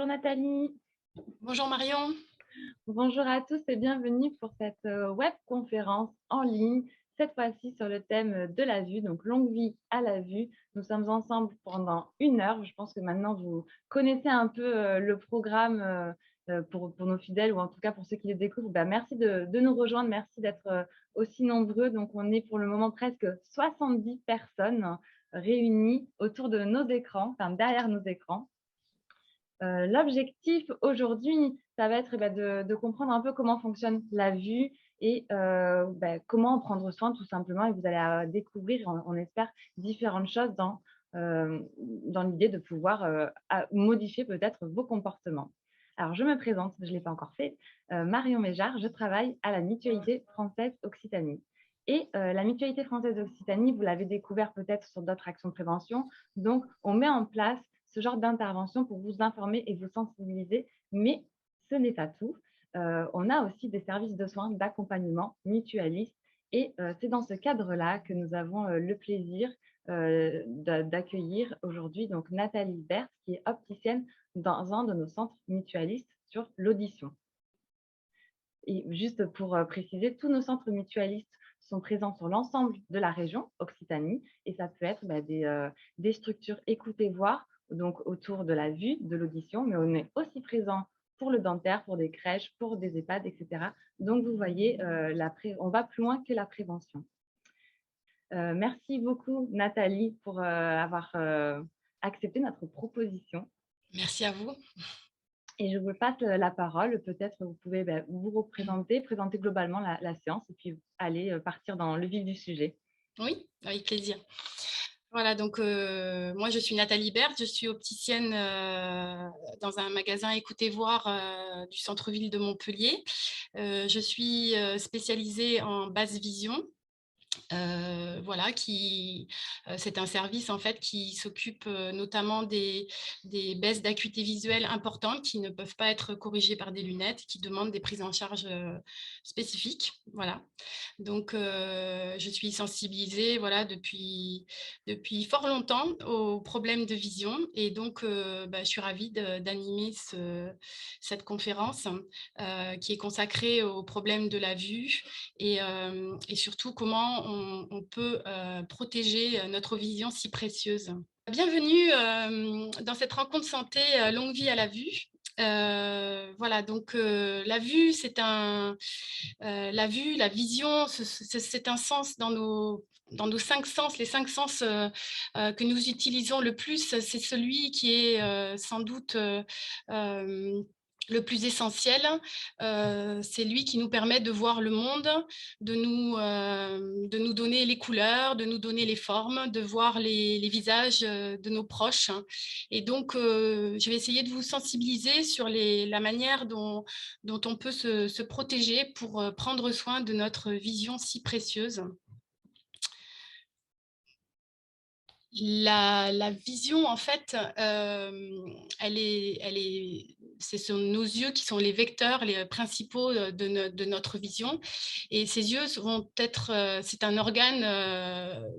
Bonjour Nathalie, Bonjour Marion. bonjour à tous et bienvenue pour cette webconférence en ligne, cette fois-ci sur le thème de la vue, donc longue vie à la vue. Nous sommes ensemble pendant 1 heure. Je pense que maintenant vous connaissez un peu le programme pour nos fidèles ou en tout cas pour ceux qui les découvrent. Merci de nous rejoindre, merci d'être aussi nombreux. Donc on est pour le moment presque 70 personnes réunies autour de nos écrans, enfin derrière nos écrans. L'objectif aujourd'hui, ça va être, de comprendre un peu comment fonctionne la vue et comment en prendre soin tout simplement et vous allez, découvrir, on espère, différentes choses dans l'idée de pouvoir, modifier peut-être vos comportements. Alors je me présente, je ne l'ai pas encore fait, Marion Méjard, je travaille à la Mutualité française Occitanie et la Mutualité française Occitanie, vous l'avez découvert peut-être sur d'autres actions de prévention, donc on met en place ce genre d'intervention pour vous informer et vous sensibiliser. Mais ce n'est pas tout. On a aussi des services de soins, d'accompagnement mutualistes. Et c'est dans ce cadre-là que nous avons le plaisir d'accueillir aujourd'hui donc Nathalie Berthe, qui est opticienne dans un de nos centres mutualistes sur l'audition. Et juste pour préciser, tous nos centres mutualistes sont présents sur l'ensemble de la région Occitanie et ça peut être des structures écoute et voir, donc autour de la vue, de l'audition, mais on est aussi présent pour le dentaire, pour des crèches, pour des EHPAD, etc. Donc vous voyez, on va plus loin que la prévention. Merci beaucoup Nathalie pour avoir accepté notre proposition. Merci à vous. Et je vous passe la parole. Peut-être vous pouvez vous représenter, présenter globalement la séance et puis aller partir dans le vif du sujet. Oui, avec plaisir. Voilà, donc moi je suis Nathalie Berthe, je suis opticienne dans un magasin Écoutez Voir du centre-ville de Montpellier. Je suis spécialisée en basse vision. Voilà, c'est un service en fait qui s'occupe notamment des baisses d'acuité visuelle importantes qui ne peuvent pas être corrigées par des lunettes, qui demandent des prises en charge spécifiques. Voilà. Donc, je suis sensibilisée voilà, depuis fort longtemps aux problèmes de vision et donc je suis ravie d'animer cette conférence qui est consacrée aux problèmes de la vue et surtout comment on peut protéger notre vision si précieuse. Bienvenue dans cette rencontre santé longue vie à la vue. Voilà, donc la vue, la vue, la vision, c'est un sens dans nos 5 sens. Les 5 sens que nous utilisons le plus, c'est celui qui est sans doute le plus essentiel. C'est lui qui nous permet de voir le monde, de nous donner les couleurs, de nous donner les formes, de voir les visages de nos proches. Et donc, je vais essayer de vous sensibiliser sur la manière dont on peut se protéger pour prendre soin de notre vision si précieuse. La vision, en fait, ce sont nos yeux qui sont les vecteurs les principaux de notre vision. Et ces yeux vont être, c'est un organe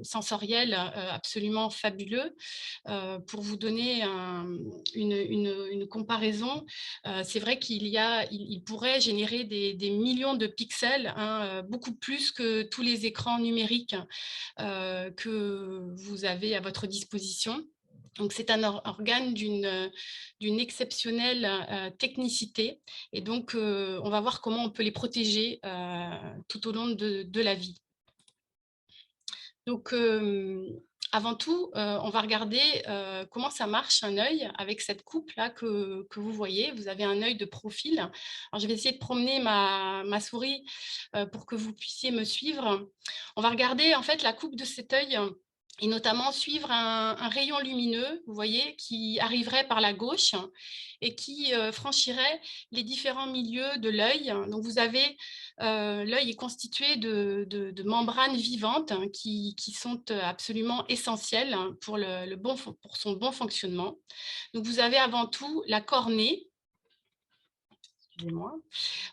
sensoriel absolument fabuleux. Pour vous donner une comparaison, c'est vrai il pourrait générer des millions de pixels, hein, beaucoup plus que tous les écrans numériques que vous avez à votre disposition. Donc, c'est un organe d'une exceptionnelle technicité. Et donc, on va voir comment on peut les protéger tout au long de la vie. Donc, avant tout, on va regarder comment ça marche un œil avec cette coupe-là que vous voyez. Vous avez un œil de profil. Alors, je vais essayer de promener ma souris pour que vous puissiez me suivre. On va regarder en fait la coupe de cet œil et notamment suivre un rayon lumineux, vous voyez, qui arriverait par la gauche et qui franchirait les différents milieux de l'œil. Donc, vous avez l'œil est constitué de membranes vivantes qui sont absolument essentielles pour pour son bon fonctionnement. Donc, vous avez avant tout la cornée. Excusez-moi.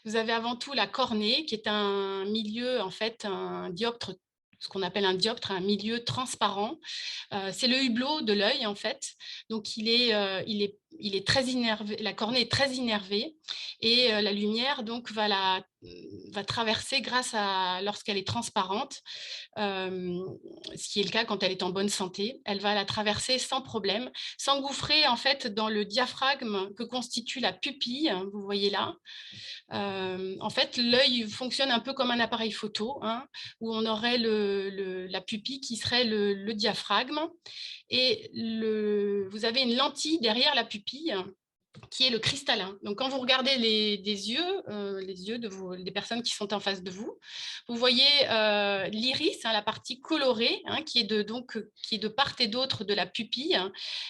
Vous avez avant tout la cornée, qui est un milieu, en fait, un dioptre, ce qu'on appelle un dioptre, un milieu transparent. C'est le hublot de l'œil, en fait. Donc, il est il est très innervé, la cornée est très innervée et la lumière donc va traverser grâce à lorsqu'elle est transparente, ce qui est le cas quand elle est en bonne santé. Elle va la traverser sans problème, s'engouffrer en fait dans le diaphragme que constitue la pupille, hein, vous voyez là. En fait, l'œil fonctionne un peu comme un appareil photo, hein, où on aurait la pupille qui serait le diaphragme et vous avez une lentille derrière la pupille qui est le cristallin. Donc, quand vous regardez les yeux des personnes qui sont en face de vous, vous voyez l'iris, hein, la partie colorée, hein, qui est de part et d'autre de la pupille.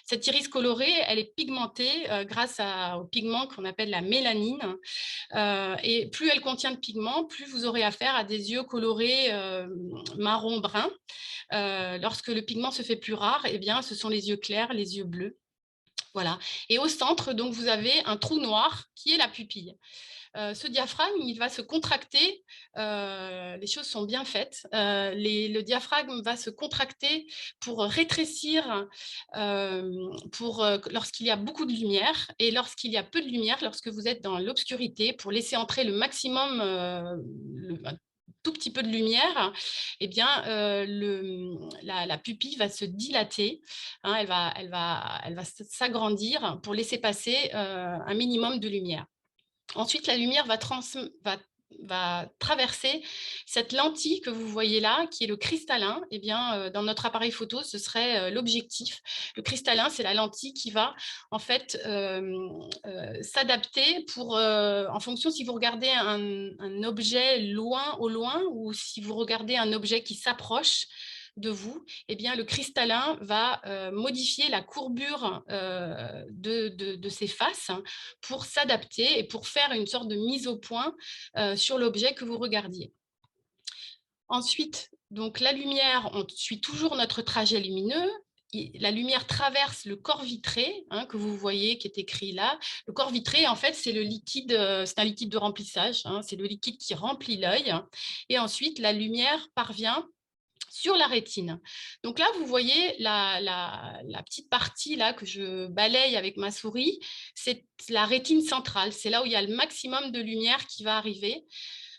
Cette iris colorée, elle est pigmentée grâce au pigment qu'on appelle la mélanine. Et plus elle contient de pigments, plus vous aurez affaire à des yeux colorés marron-brun. Lorsque le pigment se fait plus rare, eh bien, ce sont les yeux clairs, les yeux bleus. Voilà. Et au centre, donc, vous avez un trou noir qui est la pupille. Ce diaphragme, il va se contracter, les choses sont bien faites, le diaphragme va se contracter pour rétrécir lorsqu'il y a beaucoup de lumière et lorsqu'il y a peu de lumière, lorsque vous êtes dans l'obscurité, pour laisser entrer le maximum, un tout petit peu de lumière, eh bien, la pupille va se dilater, hein, elle va s'agrandir pour laisser passer un minimum de lumière. Ensuite, la lumière va traverser cette lentille que vous voyez là, qui est le cristallin. Eh bien, dans notre appareil photo, ce serait l'objectif. Le cristallin, c'est la lentille qui va en fait s'adapter en fonction si vous regardez un objet au loin ou si vous regardez un objet qui s'approche de vous, eh bien, le cristallin va modifier la courbure de ses faces, hein, pour s'adapter et pour faire une sorte de mise au point sur l'objet que vous regardiez. Ensuite, donc la lumière, on suit toujours notre trajet lumineux. La lumière traverse le corps vitré, hein, que vous voyez, qui est écrit là. Le corps vitré, en fait, c'est c'est un liquide de remplissage, hein, c'est le liquide qui remplit l'œil. Et ensuite, la lumière parvient sur la rétine. Donc là, vous voyez la petite partie là que je balaye avec ma souris, c'est la rétine centrale. C'est là où il y a le maximum de lumière qui va arriver.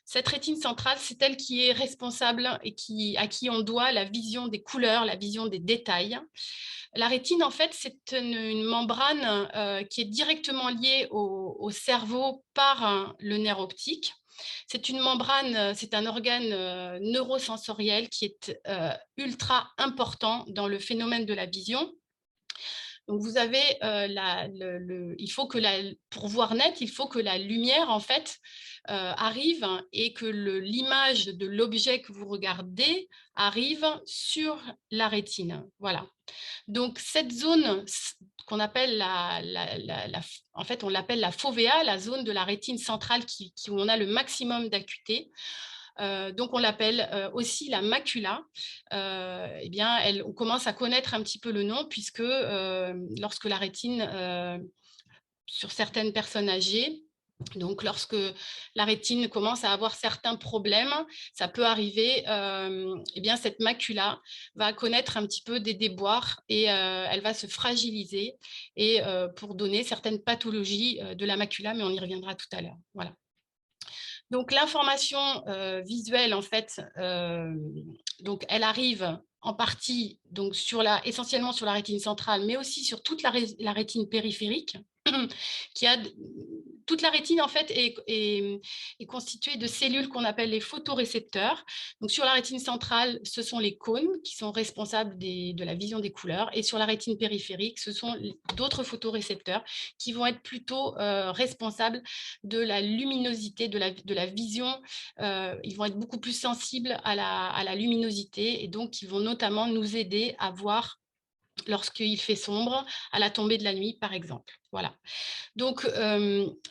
Cette rétine centrale, c'est elle qui est responsable et à qui on doit la vision des couleurs, la vision des détails. La rétine, en fait, c'est une membrane qui est directement liée au cerveau par le nerf optique. C'est une membrane, c'est un organe neurosensoriel qui est ultra important dans le phénomène de la vision. Donc, vous avez, il faut que pour voir net, il faut que la lumière, en fait, arrive et que l'image de l'objet que vous regardez arrive sur la rétine. Voilà. Donc, cette zone qu'on appelle en fait, on l'appelle la fovea, la zone de la rétine centrale où on a le maximum d'acuité. Donc, on l'appelle aussi la macula. Eh bien, on commence à connaître un petit peu le nom puisque lorsque la rétine, sur certaines personnes âgées, donc, lorsque la rétine commence à avoir certains problèmes, ça peut arriver, eh bien, cette macula va connaître un petit peu des déboires et elle va se fragiliser et pour donner certaines pathologies de la macula, mais on y reviendra tout à l'heure. Voilà. Donc, l'information visuelle, en fait, donc, elle arrive en partie donc, essentiellement sur la rétine centrale, mais aussi sur toute la rétine périphérique, qui a toute la rétine en fait est constituée de cellules qu'on appelle les photorécepteurs. Donc sur la rétine centrale, ce sont les cônes qui sont responsables de la vision des couleurs, et sur la rétine périphérique, ce sont d'autres photorécepteurs qui vont être plutôt responsables de la luminosité, de la vision. Ils vont être beaucoup plus sensibles à la luminosité, et donc ils vont notamment nous aider à voir lorsqu'il fait sombre, à la tombée de la nuit, par exemple. Voilà. Donc,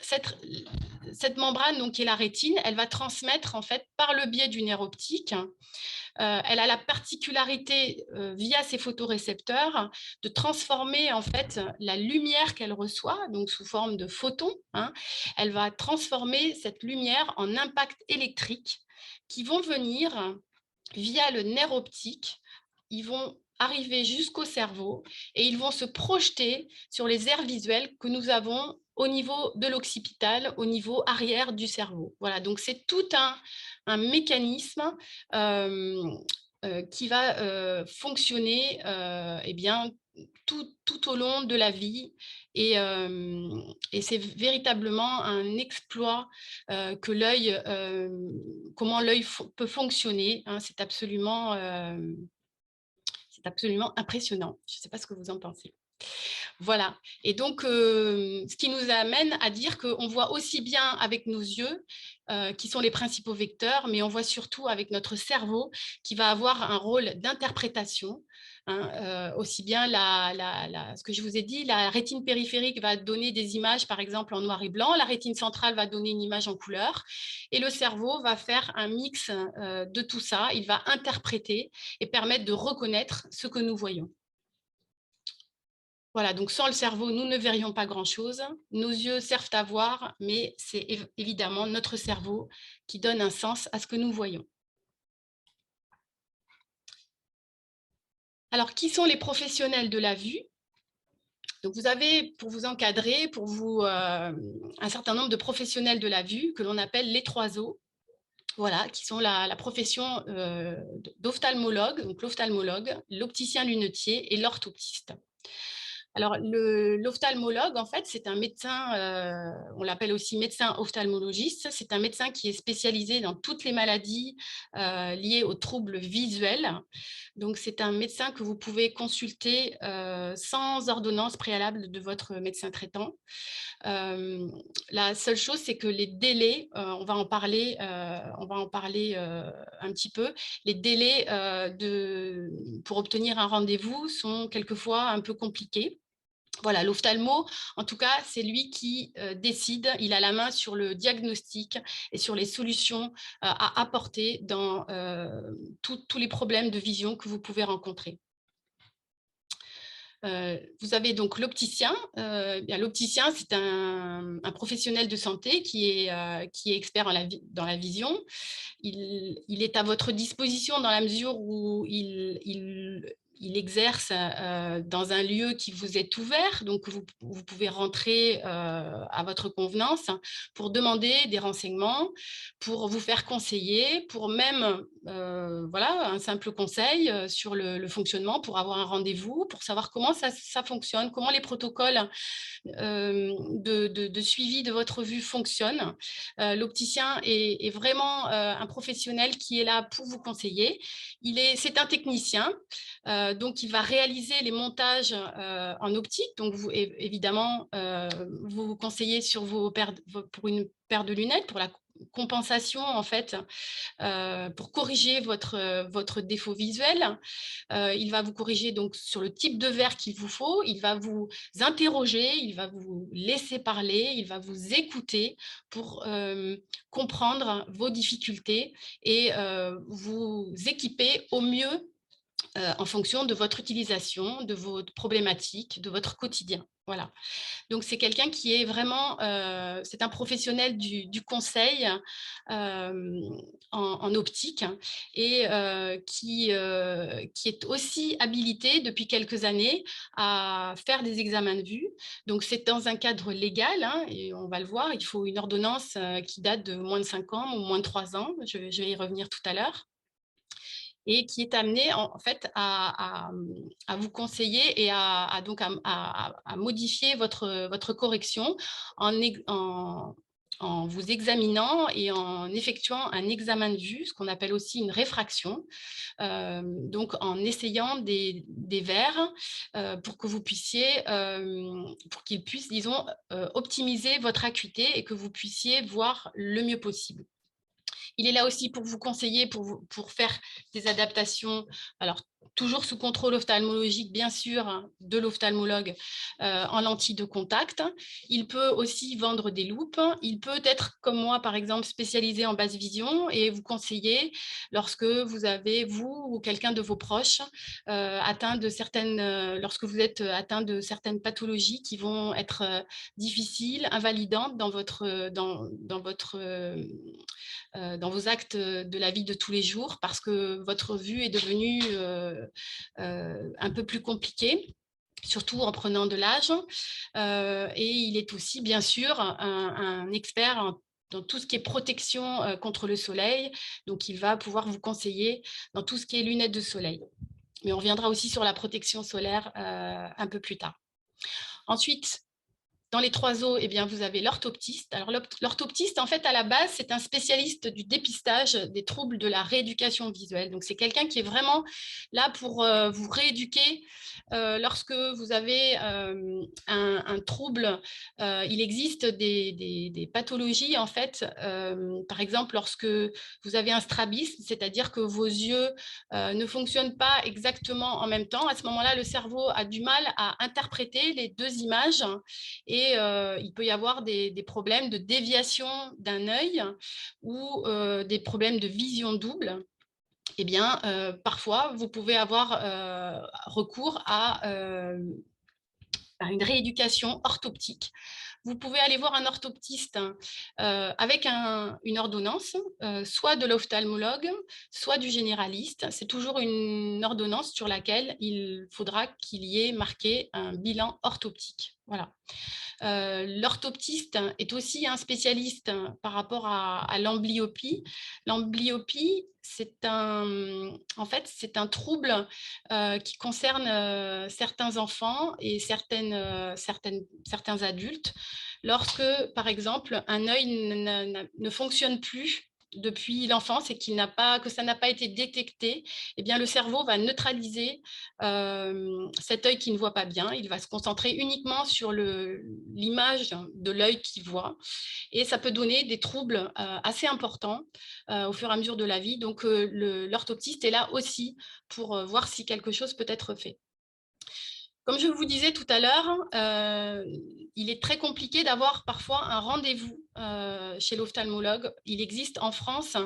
cette membrane, donc, qui est la rétine, elle va transmettre, en fait, par le biais du nerf optique. Elle a la particularité, via ses photorécepteurs, de transformer, en fait, la lumière qu'elle reçoit, donc sous forme de photons, hein. Elle va transformer cette lumière en impacts électriques qui vont venir via le nerf optique. Ils vont arriver jusqu'au cerveau et ils vont se projeter sur les aires visuelles que nous avons au niveau de l'occipital, au niveau arrière du cerveau. Voilà, donc c'est tout un mécanisme qui va fonctionner eh bien, tout au long de la vie et c'est véritablement un exploit que l'œil, comment l'œil peut fonctionner, hein, c'est absolument impressionnant. Je ne sais pas ce que vous en pensez. Voilà. Et donc, ce qui nous amène à dire qu'on voit aussi bien avec nos yeux, qui sont les principaux vecteurs, mais on voit surtout avec notre cerveau qui va avoir un rôle d'interprétation. Hein, aussi bien ce que je vous ai dit, la rétine périphérique va donner des images, par exemple, en noir et blanc, la rétine centrale va donner une image en couleur, et le cerveau va faire un mix de tout ça, il va interpréter et permettre de reconnaître ce que nous voyons. Voilà, donc sans le cerveau, nous ne verrions pas grand-chose. Nos yeux servent à voir, mais c'est évidemment notre cerveau qui donne un sens à ce que nous voyons. Alors, qui sont les professionnels de la vue? Donc, vous avez, pour vous encadrer, pour vous, un certain nombre de professionnels de la vue que l'on appelle les 3 O. Voilà, qui sont la profession d'ophtalmologue, donc l'ophtalmologue, l'opticien lunetier et l'orthoptiste. Alors, l'ophtalmologue, en fait, c'est un médecin, on l'appelle aussi médecin ophtalmologiste. C'est un médecin qui est spécialisé dans toutes les maladies liées aux troubles visuels. Donc, c'est un médecin que vous pouvez consulter sans ordonnance préalable de votre médecin traitant. La seule chose, c'est que les délais, on va en parler un petit peu, les délais pour obtenir un rendez-vous sont quelquefois un peu compliqués. Voilà, l'ophtalmo, en tout cas, c'est lui qui décide, il a la main sur le diagnostic et sur les solutions à apporter dans tous les problèmes de vision que vous pouvez rencontrer. Vous avez donc l'opticien. L'opticien, c'est un professionnel de santé qui est expert dans la vision. Il est à votre disposition dans la mesure où il exerce dans un lieu qui vous est ouvert, donc vous pouvez rentrer à votre convenance pour demander des renseignements, pour vous faire conseiller, pour même voilà, un simple conseil sur le fonctionnement, pour avoir un rendez-vous, pour savoir comment ça fonctionne, comment les protocoles de suivi de votre vue fonctionnent. L'opticien est vraiment un professionnel qui est là pour vous conseiller. C'est un technicien, donc il va réaliser les montages en optique. Donc évidemment, vous vous conseillez pour une paire de lunettes, pour la compensation en fait, pour corriger votre défaut visuel. Il va vous corriger donc sur le type de verre qu'il vous faut, il va vous interroger, il va vous laisser parler, il va vous écouter pour comprendre vos difficultés et vous équiper au mieux en fonction de votre utilisation, de vos problématiques, de votre quotidien. Voilà. Donc, c'est quelqu'un qui est vraiment, c'est un professionnel du conseil en optique et qui est aussi habilité depuis quelques années à faire des examens de vue. Donc, c'est dans un cadre légal, hein, et on va le voir, il faut une ordonnance qui date de moins de 5 ans ou moins de 3 ans. Je vais y revenir tout à l'heure. Et qui est amené en fait à vous conseiller et donc à modifier votre correction en vous examinant et en effectuant un examen de vue, ce qu'on appelle aussi une réfraction, donc en essayant des verres pour que vous puissiez, pour qu'ils puissent, disons, optimiser votre acuité et que vous puissiez voir le mieux possible. Il est là aussi pour vous conseiller, pour faire des adaptations, alors toujours sous contrôle ophtalmologique, bien sûr, hein, de l'ophtalmologue en lentilles de contact. Il peut aussi vendre des loupes. Il peut être, comme moi, par exemple, spécialisé en basse vision et vous conseiller lorsque vous avez, vous ou quelqu'un de vos proches, lorsque vous êtes atteint de certaines pathologies qui vont être difficiles, invalidantes dans votre dans vos actes de la vie de tous les jours parce que votre vue est devenue un peu plus compliquée, surtout en prenant de l'âge. Et il est aussi, bien sûr, un expert dans tout ce qui est protection contre le soleil. Donc, il va pouvoir vous conseiller dans tout ce qui est lunettes de soleil. Mais on reviendra aussi sur la protection solaire un peu plus tard. Ensuite, dans les 3 os, eh bien, vous avez l'orthoptiste. Alors, l'orthoptiste, en fait, à la base, c'est un spécialiste du dépistage des troubles de la rééducation visuelle. Donc, c'est quelqu'un qui est vraiment là pour vous rééduquer lorsque vous avez un trouble. Il existe des pathologies, en fait. Par exemple, lorsque vous avez un strabisme, c'est-à-dire que vos yeux ne fonctionnent pas exactement en même temps. À ce moment-là, le cerveau a du mal à interpréter les 2 images et il peut y avoir des problèmes de déviation d'un œil ou des problèmes de vision double. Eh bien, parfois, vous pouvez avoir recours à une rééducation orthoptique. Vous pouvez aller voir un orthoptiste avec une ordonnance, soit de l'ophtalmologue, soit du généraliste. C'est toujours une ordonnance sur laquelle il faudra qu'il y ait marqué un bilan orthoptique. Voilà. L'orthoptiste est aussi un spécialiste par rapport à l'amblyopie. L'amblyopie, en fait, c'est un trouble qui concerne certains enfants et certains adultes. Lorsque, par exemple, un œil ne fonctionne plus depuis l'enfance et que ça n'a pas été détecté, eh bien, le cerveau va neutraliser cet œil qui ne voit pas bien. Il va se concentrer uniquement sur l'image de l'œil qu'il voit. Et ça peut donner des troubles assez importants au fur et à mesure de la vie. Donc, l'orthoptiste est là aussi pour voir si quelque chose peut être fait. Comme je vous disais tout à l'heure, il est très compliqué d'avoir parfois un rendez-vous chez l'ophtalmologue. Il existe en France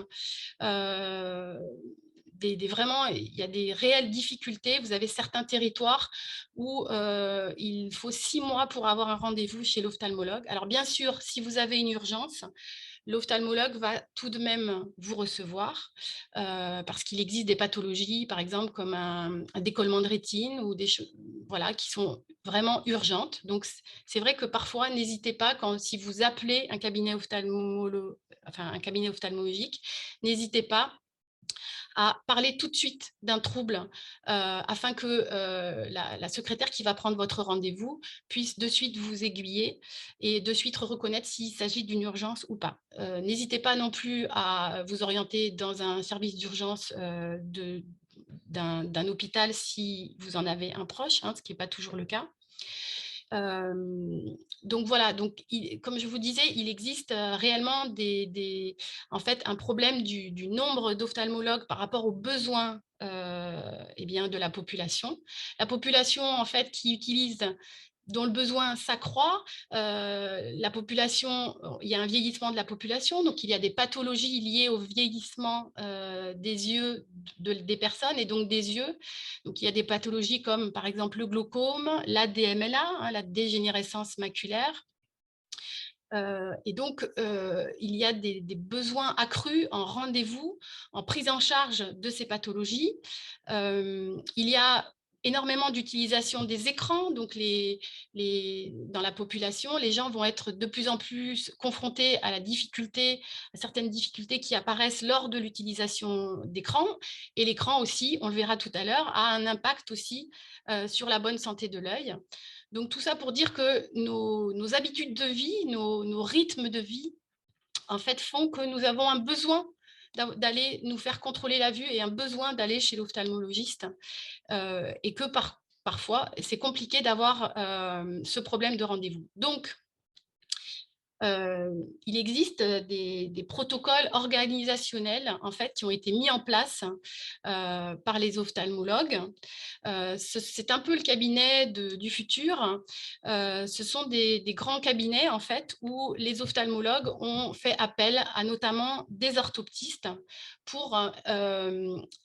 vraiment, il y a des réelles difficultés. Vous avez certains territoires où il faut 6 mois pour avoir un rendez-vous chez l'ophtalmologue. Alors bien sûr, si vous avez une urgence, l'ophtalmologue va tout de même vous recevoir parce qu'il existe des pathologies, par exemple, comme un décollement de rétine ou des choses voilà, qui sont vraiment urgentes. Donc, c'est vrai que parfois, n'hésitez pas, si vous appelez un cabinet ophtalmologique, n'hésitez pas à parler tout de suite d'un trouble afin que la secrétaire qui va prendre votre rendez-vous puisse de suite vous aiguiller et de suite reconnaître s'il s'agit d'une urgence ou pas. N'hésitez pas non plus à vous orienter dans un service d'urgence d'un hôpital si vous en avez un proche, ce qui n'est pas toujours le cas. Donc voilà, comme je vous disais, il existe réellement en fait, un problème du nombre d'ophtalmologues par rapport aux besoins eh bien, de la population. La population, en fait, dont le besoin s'accroît, la population, il y a un vieillissement de la population, donc il y a des pathologies liées au vieillissement des yeux des personnes et donc des yeux. Donc il y a des pathologies comme par exemple le glaucome, la DMLA, la dégénérescence maculaire. Et donc, il y a des besoins accrus en rendez-vous, en prise en charge de ces pathologies. Il y a énormément d'utilisation des écrans, donc dans la population, les gens vont être de plus en plus confrontés à certaines difficultés qui apparaissent lors de l'utilisation d'écrans. Et l'écran aussi, on le verra tout à l'heure, a un impact aussi sur la bonne santé de l'œil. Donc tout ça pour dire que nos habitudes de vie, nos rythmes de vie, en fait, font que nous avons un besoin d'aller nous faire contrôler la vue et un besoin d'aller chez l'ophtalmologiste et que parfois, c'est compliqué d'avoir ce problème de rendez-vous. Donc, il existe des protocoles organisationnels en fait, qui ont été mis en place par les ophtalmologues. C'est un peu le cabinet du futur. Ce sont des grands cabinets en fait, où les ophtalmologues ont fait appel à notamment des orthoptistes pour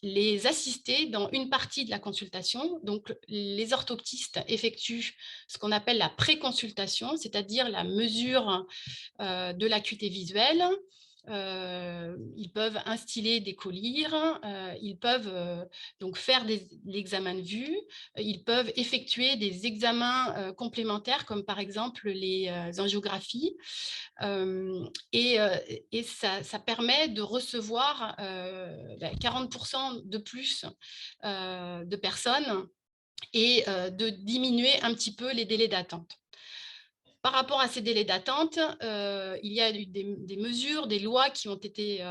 les assister dans une partie de la consultation. Donc, les orthoptistes effectuent ce qu'on appelle la préconsultation, c'est-à-dire la mesure de l'acuité visuelle, Ils peuvent instiller des collyres, ils peuvent donc faire l'examen de vue, ils peuvent effectuer des examens complémentaires comme par exemple les angiographies. Euh, et, euh, et ça permet de recevoir 40% de plus de personnes et de diminuer un petit peu les délais d'attente. Par rapport à ces délais d'attente, il y a eu des mesures, des lois qui ont été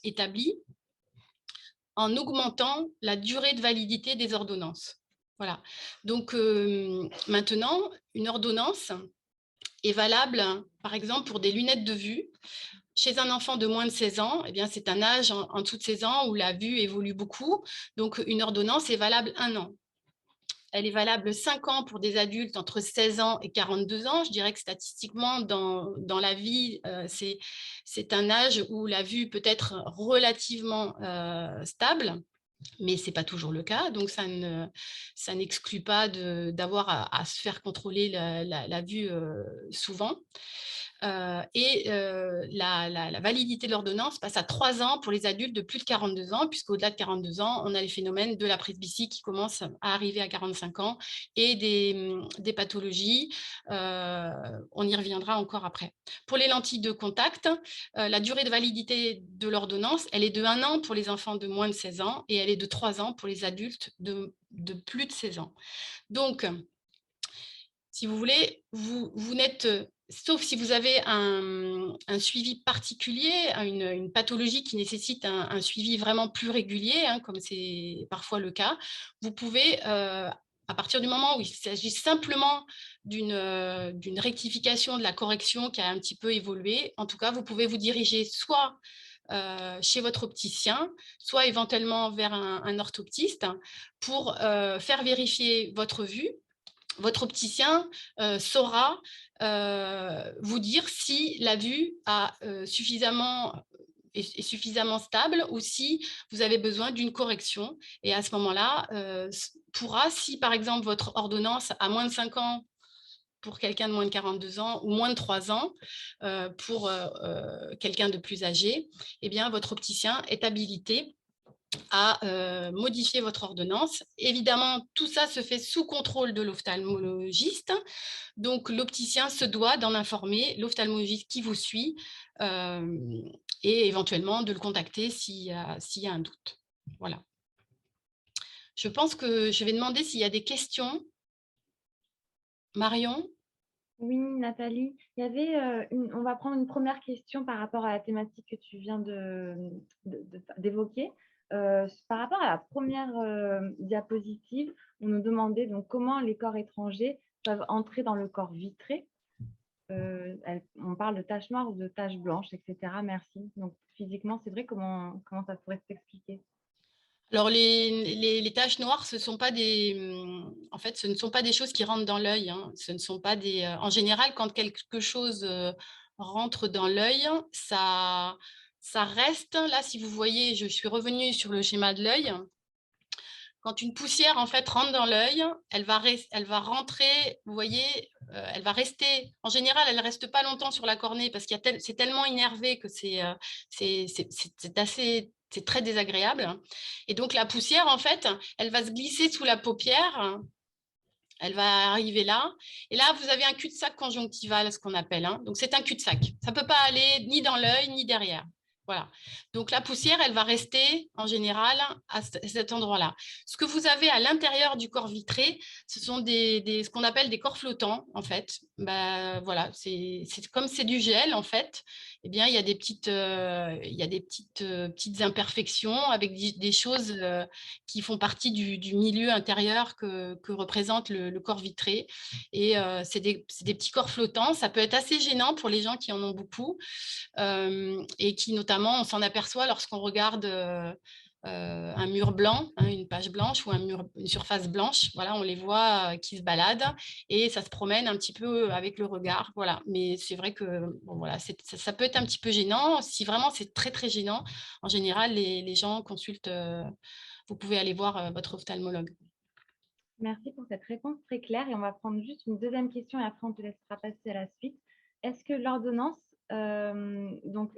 établies en augmentant la durée de validité des ordonnances. Voilà. Donc maintenant, une ordonnance est valable, par exemple, pour des lunettes de vue. Chez un enfant de moins de 16 ans, eh bien, c'est un âge en dessous de 16 ans où la vue évolue beaucoup. Donc, une ordonnance est valable 1 an. Elle est valable 5 ans pour des adultes entre 16 ans et 42 ans. Je dirais que statistiquement, dans la vie, c'est un âge où la vue peut être relativement stable, mais ce n'est pas toujours le cas. Donc, ça n'exclut pas d'avoir à se faire contrôler la vue souvent. La validité de l'ordonnance passe à 3 ans pour les adultes de plus de 42 ans, puisqu'au-delà de 42 ans, on a les phénomènes de la presbytie qui commencent à arriver à 45 ans et des pathologies. On y reviendra encore après. Pour les lentilles de contact, la durée de validité de l'ordonnance, elle est de 1 an pour les enfants de moins de 16 ans et elle est de 3 ans pour les adultes de plus de 16 ans. Donc, si vous voulez, vous n'êtes, sauf si vous avez un suivi particulier, une pathologie qui nécessite un suivi vraiment plus régulier, hein, comme c'est parfois le cas, vous pouvez, à partir du moment où il s'agit simplement d'une rectification de la correction qui a un petit peu évolué, en tout cas, vous pouvez vous diriger soit chez votre opticien, soit éventuellement vers un orthoptiste pour faire vérifier votre vue. Votre opticien saura vous dire si la vue est suffisamment stable ou si vous avez besoin d'une correction. Et à ce moment-là, pourra, si par exemple votre ordonnance a moins de 5 ans pour quelqu'un de moins de 42 ans ou moins de 3 ans pour quelqu'un de plus âgé, eh bien, votre opticien est habilité à modifier votre ordonnance. Évidemment, tout ça se fait sous contrôle de l'ophtalmologiste. Donc, l'opticien se doit d'en informer l'ophtalmologiste qui vous suit et éventuellement de le contacter s'il y a un doute. Voilà. Je pense que je vais demander s'il y a des questions. Marion? Oui, Nathalie, il y avait on va prendre une première question par rapport à la thématique que tu viens d'évoquer. Par rapport à la première diapositive, on nous demandait donc comment les corps étrangers peuvent entrer dans le corps vitré. On parle de taches noires ou de taches blanches, etc. Merci. Donc physiquement, c'est vrai, comment ça pourrait s'expliquer? Alors, les taches noires, en fait, ce ne sont pas des choses qui rentrent dans l'œil, hein. Ce ne sont pas en général, quand quelque chose rentre dans l'œil, ça reste. Là, si vous voyez, je suis revenue sur le schéma de l'œil. Quand une poussière, en fait, rentre dans l'œil, elle va rentrer, vous voyez, elle va rester. En général, elle ne reste pas longtemps sur la cornée parce que c'est tellement innervé que c'est très désagréable. Et donc, la poussière, en fait, elle va se glisser sous la paupière. Elle va arriver là. Et là, vous avez un cul-de-sac conjonctival, ce qu'on appelle, hein. Donc, c'est un cul-de-sac. Ça ne peut pas aller ni dans l'œil, ni derrière. Voilà. Donc, la poussière, elle va rester en général à cet endroit-là. Ce que vous avez à l'intérieur du corps vitré, ce sont ce qu'on appelle des corps flottants, en fait. Ben, voilà, comme c'est du gel, en fait. Eh bien, il y a des petites imperfections avec des choses qui font partie du milieu intérieur que représente le corps vitré. Et c'est des petits corps flottants. Ça peut être assez gênant pour les gens qui en ont beaucoup et qui, notamment, on s'en aperçoit lorsqu'on regarde un mur blanc, hein, une page blanche ou une surface blanche. Voilà, on les voit qui se baladent et ça se promène un petit peu avec le regard. Voilà, mais c'est vrai que bon, voilà, ça peut être un petit peu gênant. Si vraiment c'est très très gênant, en général, les gens consultent. Vous pouvez aller voir votre ophtalmologue. Merci pour cette réponse très claire et on va prendre juste une deuxième question et après on te laissera passer à la suite. est-ce que l'ordonnance, donc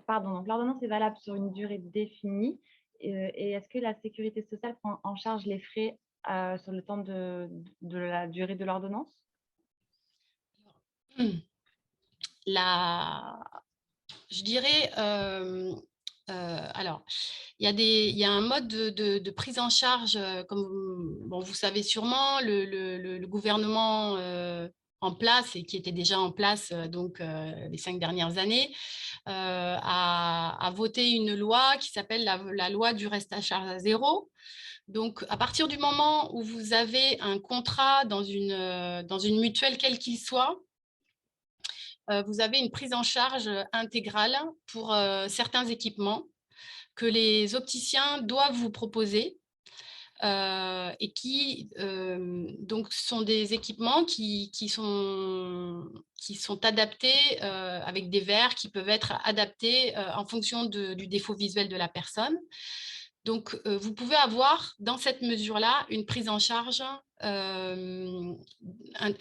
pardon, donc l'ordonnance est valable sur une durée définie, et est-ce que la sécurité sociale prend en charge les frais, sur le temps de la durée de l'ordonnance? La, je dirais, alors, il y a un mode de prise en charge, comme bon, vous savez sûrement, le gouvernement en place et qui était déjà en place les 5 dernières années, a voté une loi qui s'appelle la loi du reste à charge à zéro. Donc, à partir du moment où vous avez un contrat dans une mutuelle, quel qu'il soit, vous avez une prise en charge intégrale pour certains équipements que les opticiens doivent vous proposer et qui donc sont des équipements qui sont adaptés avec des verres qui peuvent être adaptés en fonction du défaut visuel de la personne. Donc, vous pouvez avoir dans cette mesure-là une prise en charge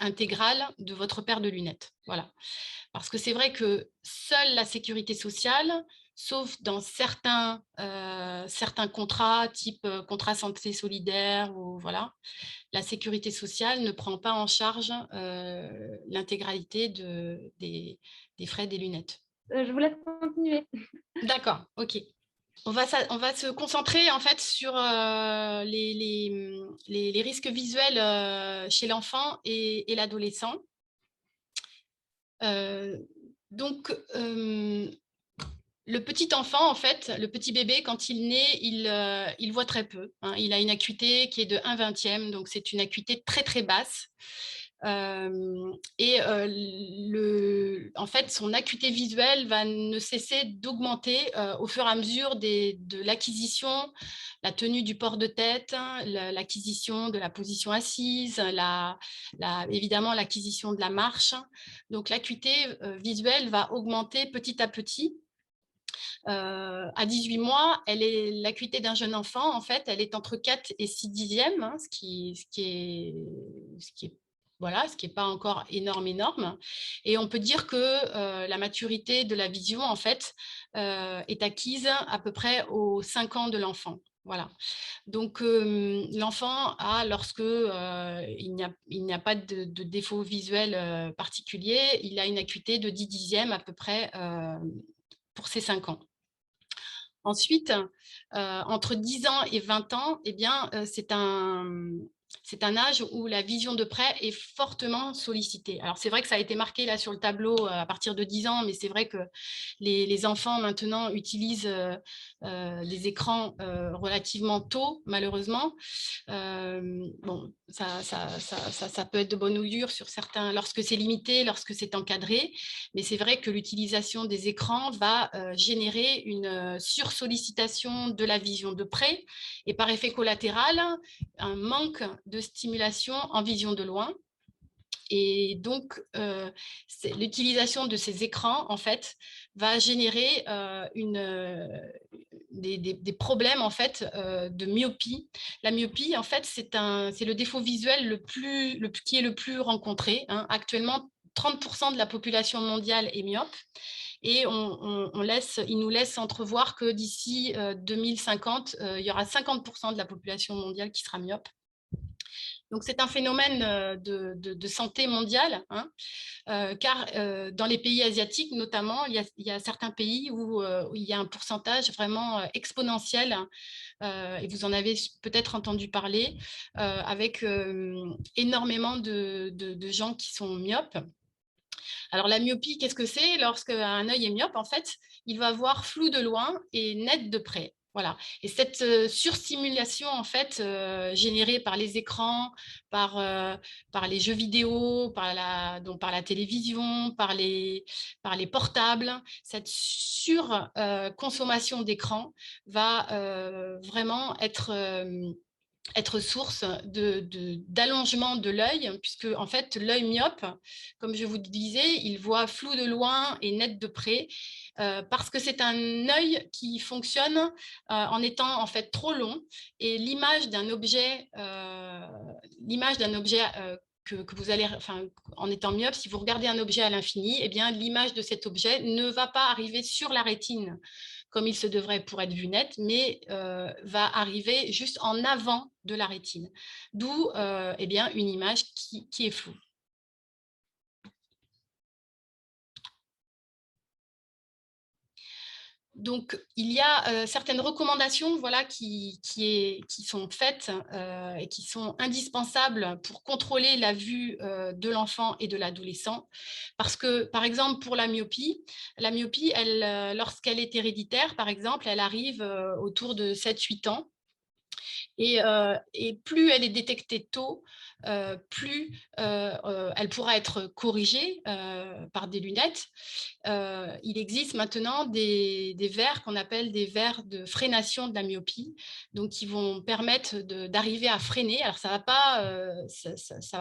intégrale de votre paire de lunettes. Voilà. Parce que c'est vrai que seule la sécurité sociale, sauf dans certains contrats, type contrat santé solidaire, ou voilà, la sécurité sociale ne prend pas en charge l'intégralité des frais des lunettes. Je vous laisse continuer. D'accord, ok. On va se concentrer en fait sur les risques visuels chez l'enfant et l'adolescent. Donc, le petit enfant, en fait, le petit bébé, quand il naît, il voit très peu, hein. Il a une acuité qui est de 1/20, donc c'est une acuité très, très basse. En fait, son acuité visuelle va ne cesser d'augmenter au fur et à mesure de l'acquisition, la tenue du port de tête, l'acquisition de la position assise, évidemment l'acquisition de la marche. Donc, l'acuité visuelle va augmenter petit à petit. À 18 mois, l'acuité d'un jeune enfant, en fait, elle est entre 4 et 6 dixièmes, hein, ce qui est voilà, ce qui n'est pas encore énorme. Et on peut dire que la maturité de la vision, en fait, est acquise à peu près aux 5 ans de l'enfant. Voilà. Donc, l'enfant a, lorsque il n'y a pas de défaut visuel particulier, il a une acuité de 10 dixièmes à peu près pour ses 5 ans. Ensuite, entre 10 ans et 20 ans, eh bien, c'est un âge où la vision de près est fortement sollicitée. Alors, c'est vrai que ça a été marqué là sur le tableau à partir de 10 ans, mais c'est vrai que les enfants maintenant utilisent les écrans relativement tôt, malheureusement. Bon, ça peut être de bon augure sur certains, lorsque c'est limité, lorsque c'est encadré, mais c'est vrai que l'utilisation des écrans va générer une sursollicitation de la vision de près et par effet collatéral, un manque de stimulation en vision de loin. Et donc, l'utilisation de ces écrans, en fait, va générer des problèmes, en fait, de myopie. La myopie, en fait, c'est le défaut visuel qui est le plus rencontré, hein. Actuellement, 30% de la population mondiale est myope. Et il nous laisse entrevoir que d'ici 2050, il y aura 50% de la population mondiale qui sera myope. Donc, c'est un phénomène de santé mondiale, hein, car dans les pays asiatiques, notamment, il y a certains pays où il y a un pourcentage vraiment exponentiel, et vous en avez peut-être entendu parler, avec énormément de gens qui sont myopes. Alors, la myopie, qu'est-ce que c'est? Lorsqu'un œil est myope, en fait, il va voir flou de loin et net de près. Voilà. Et cette surstimulation, en fait, générée par les écrans, par les jeux vidéo, par la télévision, par les portables, cette surconsommation d'écran va vraiment être source d'allongement de l'œil, puisque en fait l'œil myope, comme je vous disais, il voit flou de loin et net de près, parce que c'est un œil qui fonctionne en étant en fait trop long, et l'image d'un objet que vous allez, enfin, en étant myope, si vous regardez un objet à l'infini, eh bien, l'image de cet objet ne va pas arriver sur la rétine comme il se devrait pour être vu net, mais va arriver juste en avant de la rétine. D'où eh bien, une image qui est floue. Donc, il y a certaines recommandations voilà, qui sont faites et qui sont indispensables pour contrôler la vue de l'enfant et de l'adolescent. Parce que, par exemple, pour la myopie, lorsqu'elle est héréditaire, par exemple, elle arrive autour de 7-8 ans. Et plus elle est détectée tôt, plus elle pourra être corrigée par des lunettes. Il existe maintenant des verres qu'on appelle des verres de freination de la myopie, donc qui vont permettre d'arriver à freiner. Alors ça va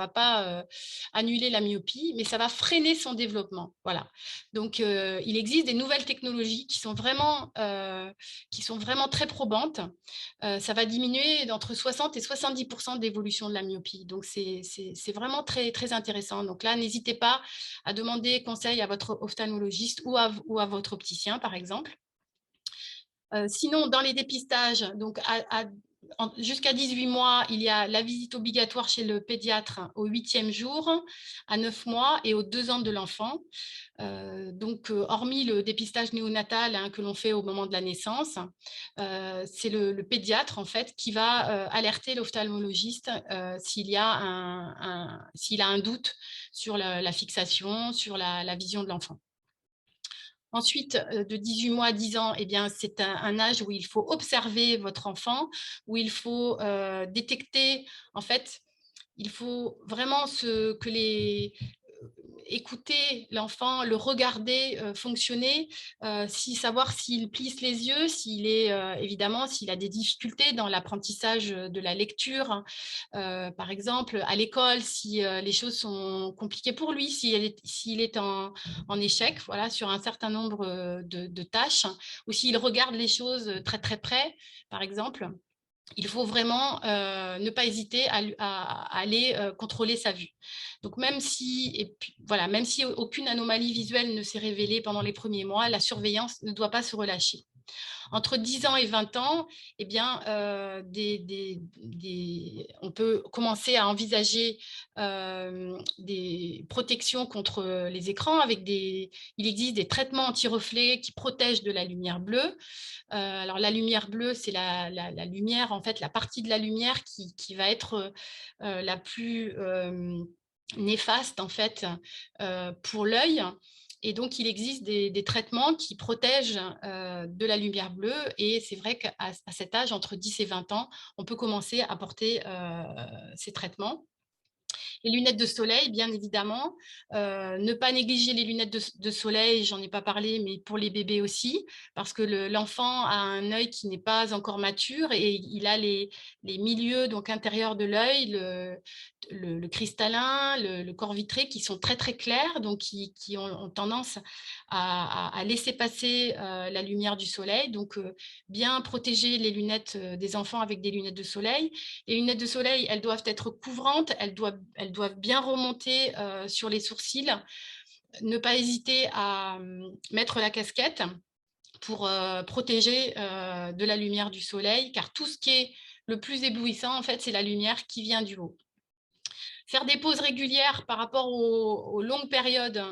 pas annuler la myopie, mais ça va freiner son développement. Voilà. Donc il existe des nouvelles technologies qui sont vraiment très probantes. Ça va diminuer d'entre 60 et 70% d'évolution de la myopie. Donc, c'est vraiment très, très intéressant. Donc là, n'hésitez pas à demander conseil à votre ophtalmologiste ou à votre opticien, par exemple. Sinon, dans les dépistages, donc jusqu'à 18 mois, il y a la visite obligatoire chez le pédiatre au 8e jour, à 9 mois et aux 2 ans de l'enfant. Donc, hormis le dépistage néonatal que l'on fait au moment de la naissance, c'est le pédiatre en fait qui va alerter l'ophtalmologiste s'il a un doute sur la fixation, sur la vision de l'enfant. Ensuite, de 18 mois à 10 ans, eh bien, c'est un âge où il faut observer votre enfant, où il faut détecter, en fait, il faut vraiment écouter l'enfant, le regarder fonctionner, savoir s'il plisse les yeux, évidemment, s'il a des difficultés dans l'apprentissage de la lecture, par exemple, à l'école, si les choses sont compliquées pour lui, s'il est en échec voilà, sur un certain nombre de tâches, ou s'il regarde les choses très très près, par exemple. Il faut vraiment ne pas hésiter à aller contrôler sa vue. Donc même si aucune anomalie visuelle ne s'est révélée pendant les premiers mois, la surveillance ne doit pas se relâcher. Entre 10 ans et 20 ans, eh bien, on peut commencer à envisager des protections contre les écrans. Il existe des traitements anti-reflets qui protègent de la lumière bleue. Alors, la lumière bleue, c'est la lumière, en fait, la partie de la lumière qui va être la plus néfaste, en fait, pour l'œil. Et donc, il existe des traitements qui protègent de la lumière bleue. Et c'est vrai qu'à cet âge, entre 10 et 20 ans, on peut commencer à porter ces traitements. Les lunettes de soleil, bien évidemment. Ne pas négliger les lunettes de soleil, j'en ai pas parlé, mais pour les bébés aussi, parce que l'enfant a un œil qui n'est pas encore mature et il a les milieux donc intérieurs de l'œil, le cristallin, le corps vitré qui sont très très clairs, donc qui ont tendance à laisser passer la lumière du soleil. Donc bien protéger les lunettes des enfants avec des lunettes de soleil. Les lunettes de soleil, elles doivent être couvrantes, elles doivent bien remonter sur les sourcils. Ne pas hésiter à mettre la casquette pour protéger de la lumière du soleil, car tout ce qui est le plus éblouissant, en fait, c'est la lumière qui vient du haut. Faire des pauses régulières par rapport aux longues périodes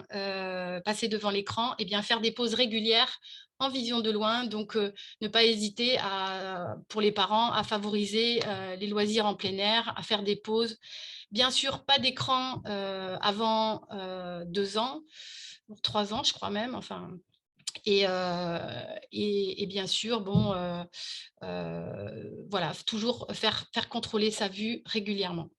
passées devant l'écran, et bien faire des pauses régulières en vision de loin, donc ne pas hésiter pour les parents à favoriser les loisirs en plein air, à faire des pauses. Bien sûr, pas d'écran avant 2 ans, 3 ans, je crois même, enfin. Et bien sûr, bon, voilà, toujours faire contrôler sa vue régulièrement.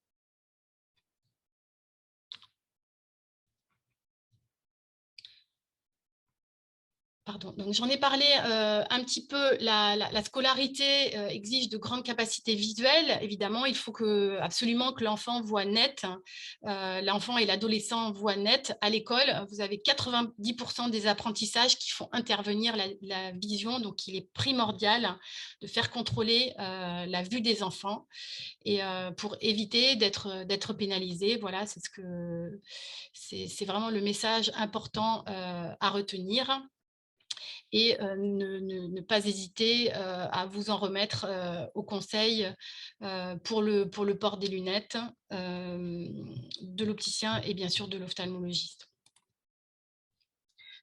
Pardon, donc j'en ai parlé un petit peu. La scolarité exige de grandes capacités visuelles. Évidemment, il faut absolument que l'enfant voit net. L'enfant et l'adolescent voient net. À l'école, vous avez 90% des apprentissages qui font intervenir la vision. Donc, il est primordial de faire contrôler la vue des enfants et pour éviter d'être pénalisé. Voilà, c'est vraiment le message important à retenir. Et ne pas hésiter à vous en remettre au conseil pour le port des lunettes de l'opticien et bien sûr de l'ophtalmologiste.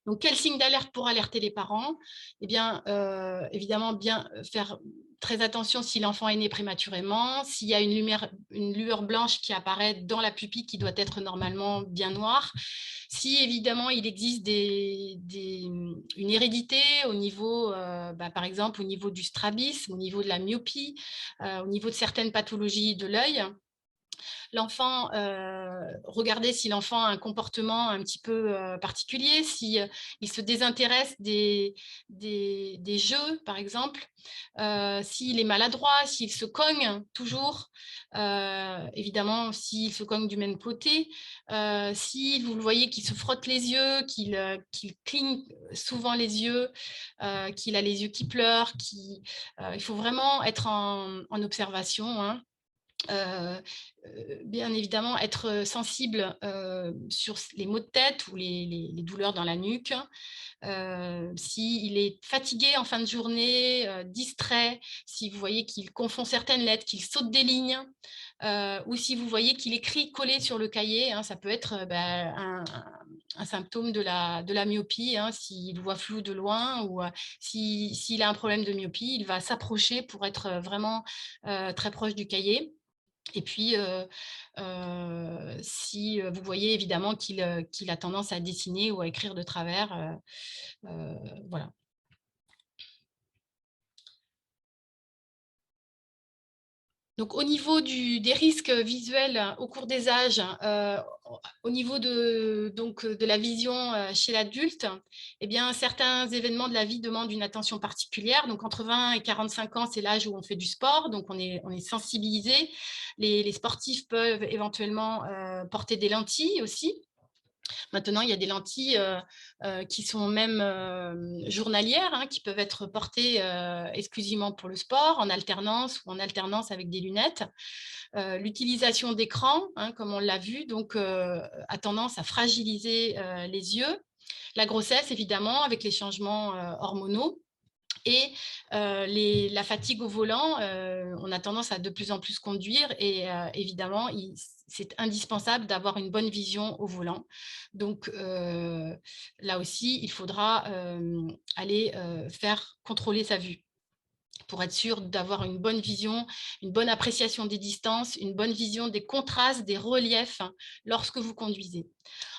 Donc, quel signe d'alerte pour alerter les parents? Eh bien, évidemment, bien faire très attention si l'enfant est né prématurément, s'il y a une lueur blanche qui apparaît dans la pupille qui doit être normalement bien noire, si évidemment il existe une hérédité au niveau, par exemple, au niveau du strabisme, au niveau de la myopie, au niveau de certaines pathologies de l'œil. L'enfant, regardez si l'enfant a un comportement un petit peu particulier, si il se désintéresse des jeux, par exemple, s'il est maladroit, s'il se cogne toujours, évidemment, s'il se cogne du même côté, si vous le voyez qu'il se frotte les yeux, qu'il cligne souvent les yeux, qu'il a les yeux qui pleurent, il faut vraiment être en observation, hein. Bien évidemment, être sensible sur les maux de tête ou les douleurs dans la nuque. S'il est fatigué en fin de journée, distrait, si vous voyez qu'il confond certaines lettres, qu'il saute des lignes, ou si vous voyez qu'il écrit collé sur le cahier, hein, ça peut être un symptôme de la myopie, hein, s'il voit flou de loin ou s'il a un problème de myopie, il va s'approcher pour être vraiment très proche du cahier. Et puis, si vous voyez évidemment qu'il a tendance à dessiner ou à écrire de travers, voilà. Donc, au niveau des risques visuels au cours des âges, au niveau de la vision chez l'adulte, eh bien, certains événements de la vie demandent une attention particulière. Donc, entre 20 et 45 ans, c'est l'âge où on fait du sport, donc on est sensibilisé. Les sportifs peuvent éventuellement porter des lentilles aussi. Maintenant, il y a des lentilles qui sont même journalières, hein, qui peuvent être portées exclusivement pour le sport, en alternance ou en alternance avec des lunettes. L'utilisation d'écran, hein, comme on l'a vu, donc, a tendance à fragiliser les yeux. La grossesse, évidemment, avec les changements hormonaux. Et la fatigue au volant, on a tendance à de plus en plus conduire et évidemment, c'est indispensable d'avoir une bonne vision au volant. Donc là aussi, il faudra aller faire contrôler sa vue pour être sûr d'avoir une bonne vision, une bonne appréciation des distances, une bonne vision des contrastes, des reliefs lorsque vous conduisez.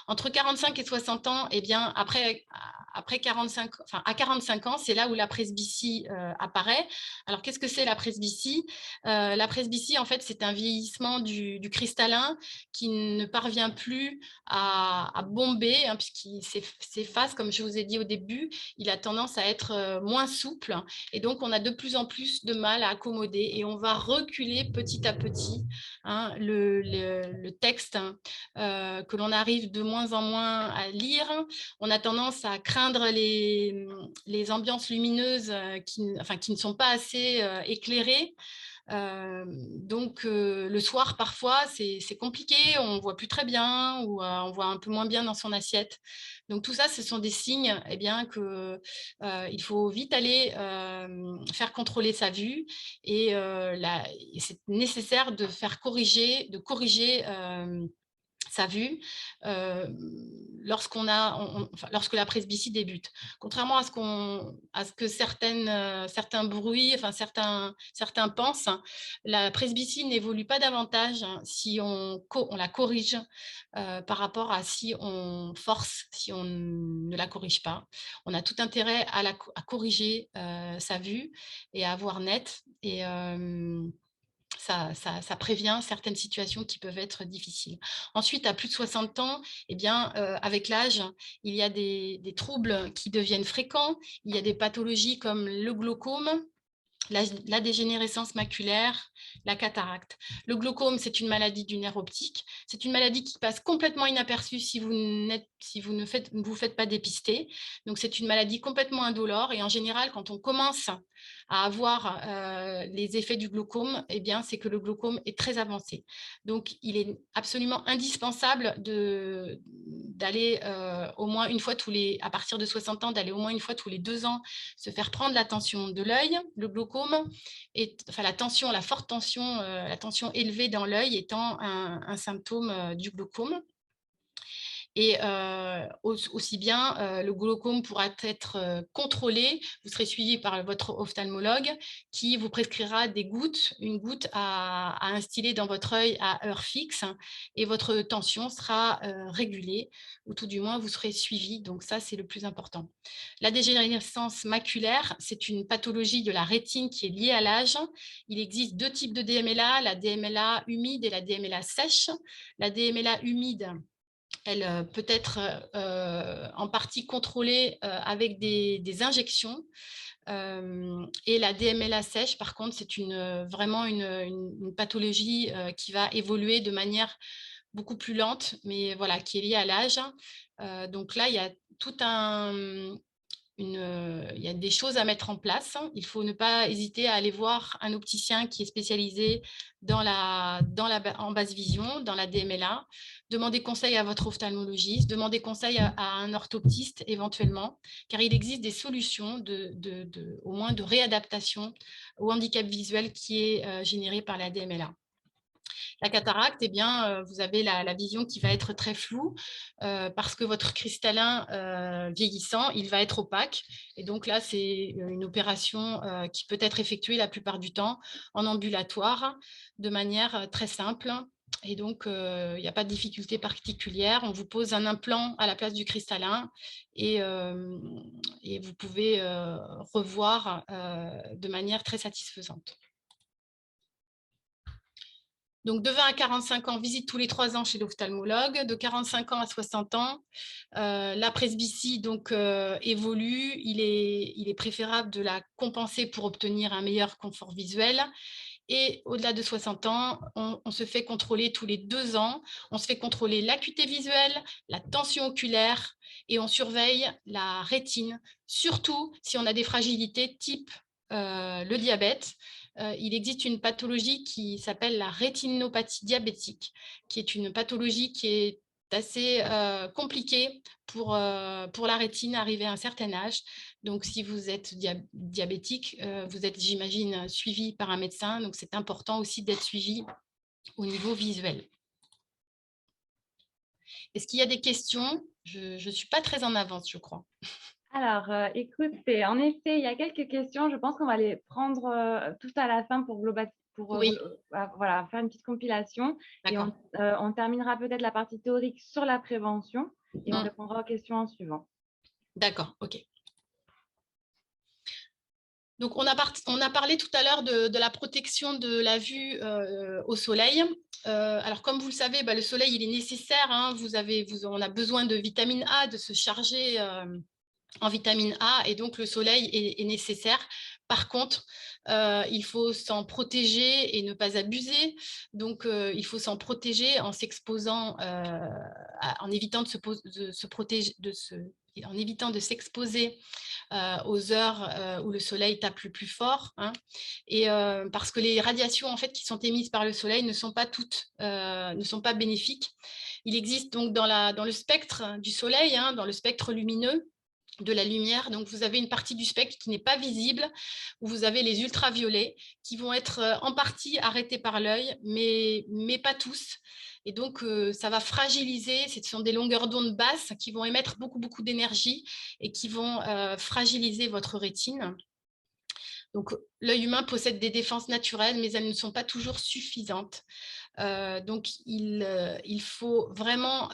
Entre 45 et 60 ans, eh bien, après 45, enfin, à 45 ans, c'est là où la presbytie apparaît. Alors, qu'est-ce que c'est la presbytie? La presbytie, en fait, c'est un vieillissement du cristallin qui ne parvient plus à bomber, hein, puisqu'il s'efface, comme je vous ai dit au début. Il a tendance à être moins souple. Et donc, on a de plus en plus de mal à accommoder et on va reculer petit à petit, hein, le texte, hein, que l'on arrive de moins en moins à lire. On a tendance à craindre les ambiances lumineuses qui ne sont pas assez éclairées. Donc, le soir, parfois, c'est compliqué, on ne voit plus très bien ou on voit un peu moins bien dans son assiette. Donc, tout ça, ce sont des signes eh bien, qu'il faut vite aller faire contrôler sa vue et c'est nécessaire de faire corriger, de corriger sa vue lorsque la presbytie débute. Contrairement à ce que certains bruits, enfin certains pensent, hein, la presbytie n'évolue pas davantage si on la corrige par rapport à si on force, si on ne la corrige pas. On a tout intérêt à corriger sa vue et à voir net et ça prévient certaines situations qui peuvent être difficiles. Ensuite, à plus de 60 ans, eh bien, avec l'âge, il y a des troubles qui deviennent fréquents. Il y a des pathologies comme le glaucome, la dégénérescence maculaire, la cataracte. Le glaucome, c'est une maladie du nerf optique. C'est une maladie qui passe complètement inaperçue si vous ne vous faites pas dépister. Donc, c'est une maladie complètement indolore. Et en général, quand on commence à avoir les effets du glaucome, eh bien, c'est que le glaucome est très avancé. Donc, il est absolument indispensable d'aller au moins une fois à partir de 60 ans, d'aller au moins une fois tous les 2 ans se faire prendre la tension de l'œil. Le glaucome, enfin la forte tension, la tension élevée dans l'œil étant un symptôme du glaucome. Et aussi bien, le glaucome pourra être contrôlé. Vous serez suivi par votre ophtalmologue qui vous prescrira une goutte à instiller dans votre œil à heure fixe, et votre tension sera régulée, ou tout du moins vous serez suivi. Donc ça, c'est le plus important. La dégénérescence maculaire, c'est une pathologie de la rétine qui est liée à l'âge. Il existe 2 types de DMLA, la DMLA humide et la DMLA sèche. La DMLA humide, elle peut être en partie contrôlée avec des injections. Et la DMLA sèche, par contre, c'est vraiment une pathologie qui va évoluer de manière beaucoup plus lente, mais voilà, qui est liée à l'âge. Donc là, il y a tout il y a des choses à mettre en place. Il faut ne pas hésiter à aller voir un opticien qui est spécialisé en basse vision, dans la DMLA. Demandez conseil à votre ophtalmologiste, demandez conseil à un orthoptiste éventuellement, car il existe des solutions au moins de réadaptation au handicap visuel qui est généré par la DMLA. La cataracte, eh bien, vous avez la vision qui va être très floue parce que votre cristallin vieillissant, il va être opaque. Et donc là, c'est une opération qui peut être effectuée la plupart du temps en ambulatoire de manière très simple. Et donc, il n'y a pas de difficulté particulière. On vous pose un implant à la place du cristallin et vous pouvez revoir de manière très satisfaisante. Donc, de 20 à 45 ans, visite tous les 3 ans chez l'ophtalmologue. De 45 ans à 60 ans, la presbytie donc, évolue. Il est préférable de la compenser pour obtenir un meilleur confort visuel. Et au-delà de 60 ans, on se fait contrôler tous les 2 ans. On se fait contrôler l'acuité visuelle, la tension oculaire, et on surveille la rétine, surtout si on a des fragilités type le diabète. Il existe une pathologie qui s'appelle la rétinopathie diabétique, qui est une pathologie qui est assez compliquée pour la rétine arrivée à un certain âge. Donc, si vous êtes diabétique, vous êtes, j'imagine, suivi par un médecin. Donc, c'est important aussi d'être suivi au niveau visuel. Est-ce qu'il y a des questions? Je ne suis pas très en avance, je crois. Alors, écoute, en effet, il y a quelques questions. Je pense qu'on va les prendre tout à la fin pour Oui, voilà, faire une petite compilation. Et d'accord. on terminera peut-être la partie théorique sur la prévention et on répondra aux questions en suivant. D'accord, ok. Donc, on a parlé tout à l'heure de la protection de la vue au soleil. Alors, comme vous le savez, le soleil, il est nécessaire. Hein, on a besoin de vitamine A, de se charger en vitamine A, et donc le soleil est nécessaire. Par contre, il faut s'en protéger et ne pas abuser. Donc, il faut s'en protéger en s'exposant, en évitant en évitant de s'exposer aux heures où le soleil tape le plus fort, hein, et parce que les radiations en fait qui sont émises par le soleil ne sont pas bénéfiques. Il existe donc dans le spectre du soleil, hein, dans le spectre lumineux de la lumière, donc vous avez une partie du spectre qui n'est pas visible, où vous avez les ultraviolets qui vont être en partie arrêtés par l'œil, mais pas tous. Et donc, ça va fragiliser, ce sont des longueurs d'onde basses qui vont émettre beaucoup d'énergie et qui vont fragiliser votre rétine. Donc, l'œil humain possède des défenses naturelles, mais elles ne sont pas toujours suffisantes. Donc, il faut vraiment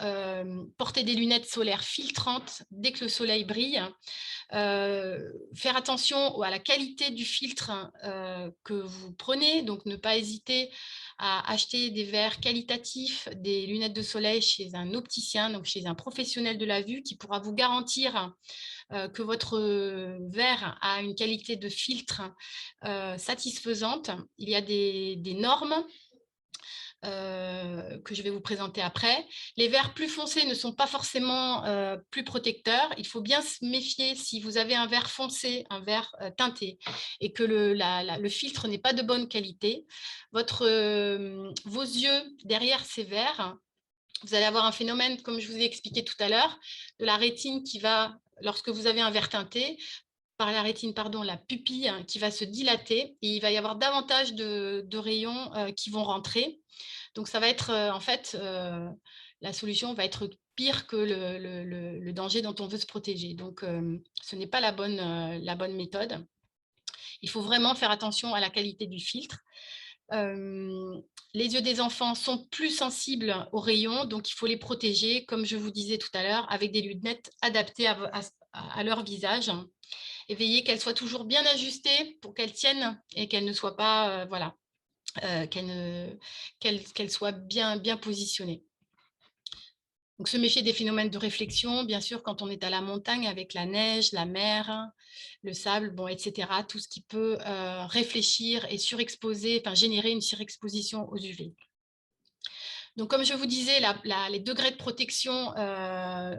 porter des lunettes solaires filtrantes dès que le soleil brille. Faire attention à la qualité du filtre que vous prenez, donc ne pas hésiter à acheter des verres qualitatifs, des lunettes de soleil chez un opticien, donc chez un professionnel de la vue qui pourra vous garantir que votre verre a une qualité de filtre satisfaisante. Il y a des normes que je vais vous présenter après. Les verres plus foncés ne sont pas forcément plus protecteurs. Il faut bien se méfier si vous avez un verre foncé, un verre teinté, et que le filtre n'est pas de bonne qualité. Vos yeux derrière ces verres, vous allez avoir un phénomène, comme je vous ai expliqué tout à l'heure, de la rétine qui va, lorsque vous avez un verre teinté, par la rétine, pardon, la pupille qui va se dilater et il va y avoir davantage de rayons qui vont rentrer. Donc, ça va être, en fait, la solution va être pire que le danger dont on veut se protéger. Donc, ce n'est pas la bonne méthode. Il faut vraiment faire attention à la qualité du filtre. Les yeux des enfants sont plus sensibles aux rayons, donc il faut les protéger, comme je vous disais tout à l'heure, avec des lunettes adaptées à leur visage. Et veiller qu'elles soient toujours bien ajustées pour qu'elles tiennent et qu'elles ne soient pas, voilà, qu'elles soient bien positionnées. Donc, se méfier des phénomènes de réflexion, bien sûr, quand on est à la montagne avec la neige, la mer, le sable, bon, etc. Tout ce qui peut réfléchir et surexposer, enfin générer une surexposition aux UV. Donc, comme je vous disais, les degrés de protection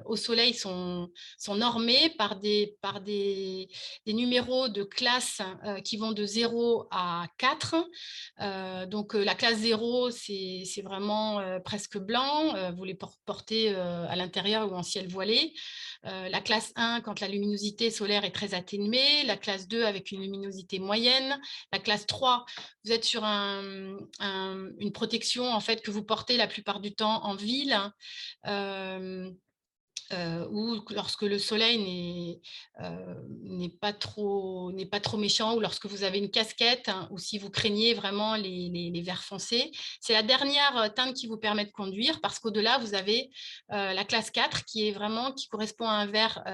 au soleil sont normés par des numéros de classe qui vont de 0 à 4. Donc, la classe 0, c'est vraiment presque blanc. Vous les portez à l'intérieur ou en ciel voilé. La classe 1, quand la luminosité solaire est très atténuée. La classe 2, avec une luminosité moyenne. La classe 3, vous êtes sur une protection en fait, que vous portez la plupart du temps en ville, ou lorsque le soleil n'est pas trop méchant, ou lorsque vous avez une casquette, hein, ou si vous craignez vraiment les verres foncés. C'est la dernière teinte qui vous permet de conduire, parce qu'au-delà, vous avez la classe 4 qui correspond à un vert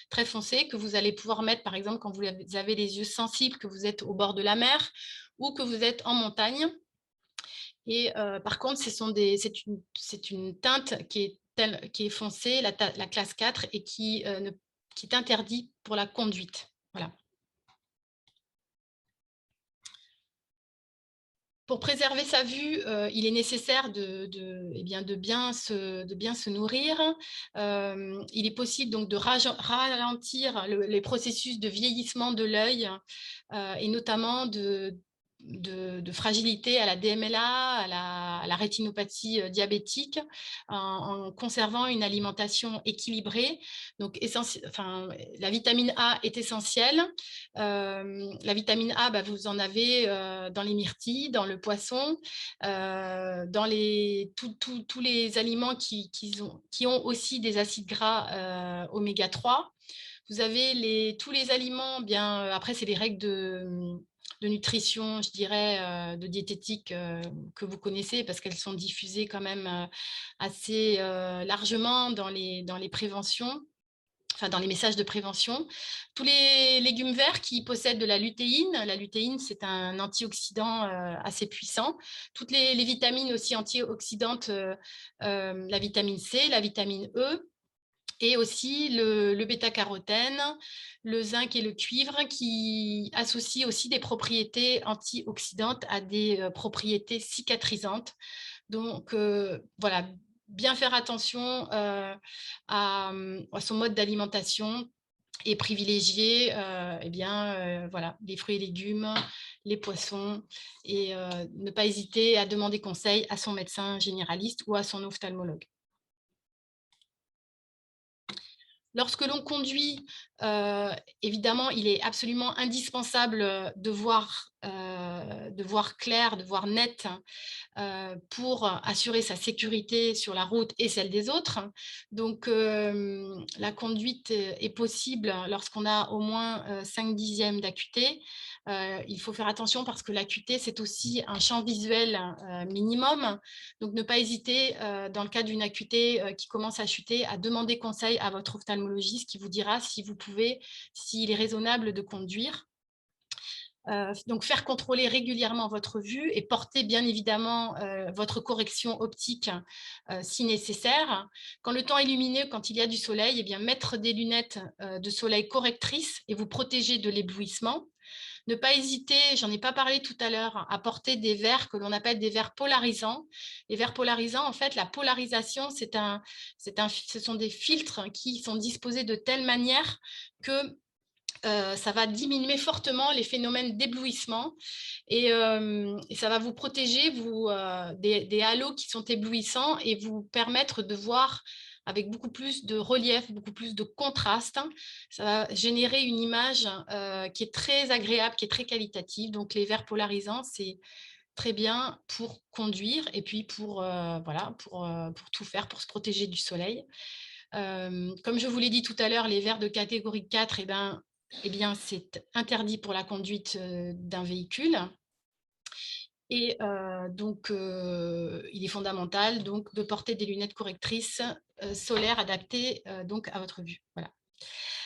très foncé que vous allez pouvoir mettre, par exemple, quand vous avez les yeux sensibles, que vous êtes au bord de la mer ou que vous êtes en montagne. Et par contre, c'est une teinte qui est foncée, la classe 4, et qui est interdite pour la conduite. Voilà. Pour préserver sa vue, il est nécessaire de bien se nourrir. Il est possible donc de ralentir les processus de vieillissement de l'œil, et notamment de fragilité à la DMLA, à la rétinopathie diabétique, en conservant une alimentation équilibrée. Donc, la vitamine A est essentielle. La vitamine A, vous en avez dans les myrtilles, dans le poisson, dans tous les aliments qui ont aussi des acides gras oméga 3. Vous avez tous les aliments, après c'est les règles de nutrition, je dirais, de diététique que vous connaissez, parce qu'elles sont diffusées quand même assez largement dans les préventions, enfin dans les messages de prévention. Tous les légumes verts qui possèdent de la lutéine, c'est un antioxydant assez puissant. Toutes les vitamines aussi antioxydantes, la vitamine C, la vitamine E, et aussi le bêta-carotène, le zinc et le cuivre, qui associent aussi des propriétés antioxydantes à des propriétés cicatrisantes. Donc, voilà, bien faire attention à son mode d'alimentation et privilégier voilà, les fruits et légumes, les poissons, et ne pas hésiter à demander conseil à son médecin généraliste ou à son ophtalmologue. Lorsque l'on conduit, évidemment, il est absolument indispensable, de voir clair, de voir net, pour assurer sa sécurité sur la route et celle des autres. Donc, la conduite est possible lorsqu'on a au moins 5/10 d'acuité. Il faut faire attention parce que l'acuité, c'est aussi un champ visuel minimum. Donc, ne pas hésiter, dans le cas d'une acuité qui commence à chuter, à demander conseil à votre ophtalmologiste qui vous dira si vous pouvez, s'il est raisonnable de conduire. Donc faire contrôler régulièrement votre vue et porter bien évidemment votre correction optique si nécessaire. Quand le temps est lumineux, quand il y a du soleil, eh bien, mettre des lunettes de soleil correctrices et vous protéger de l'éblouissement. Ne pas hésiter, j'en ai pas parlé tout à l'heure, à porter des verres que l'on appelle des verres polarisants. Les verres polarisants, en fait, la polarisation, ce sont des filtres qui sont disposés de telle manière que ça va diminuer fortement les phénomènes d'éblouissement et ça va vous protéger des halos qui sont éblouissants et vous permettre de voir avec beaucoup plus de relief, beaucoup plus de contraste. Ça va générer une image qui est très agréable, qui est très qualitative. Donc les verres polarisants, c'est très bien pour conduire et puis voilà, pour tout faire, pour se protéger du soleil. Comme je vous l'ai dit tout à l'heure, les verres de catégorie 4, eh bien, c'est interdit pour la conduite d'un véhicule. Et donc, il est fondamental donc, de porter des lunettes correctrices solaires adaptées donc, à votre vue. Voilà.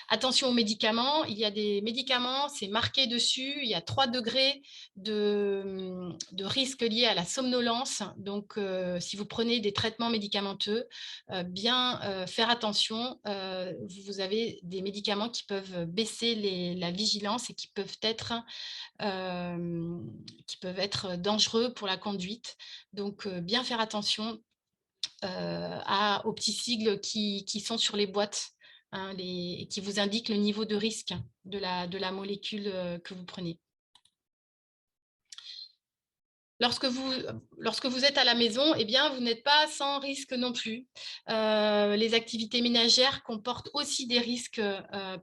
Attention aux médicaments, il y a des médicaments, c'est marqué dessus, il y a 3 degrés de risque liés à la somnolence. Donc, si vous prenez des traitements médicamenteux, bien faire attention. Vous avez des médicaments qui peuvent baisser la vigilance et qui peuvent être dangereux pour la conduite. Donc, bien faire attention aux petits sigles qui sont sur les boîtes, hein, qui vous indiquent le niveau de risque de la molécule que vous prenez. Lorsque vous êtes à la maison, eh bien, vous n'êtes pas sans risque non plus. Les activités ménagères comportent aussi des risques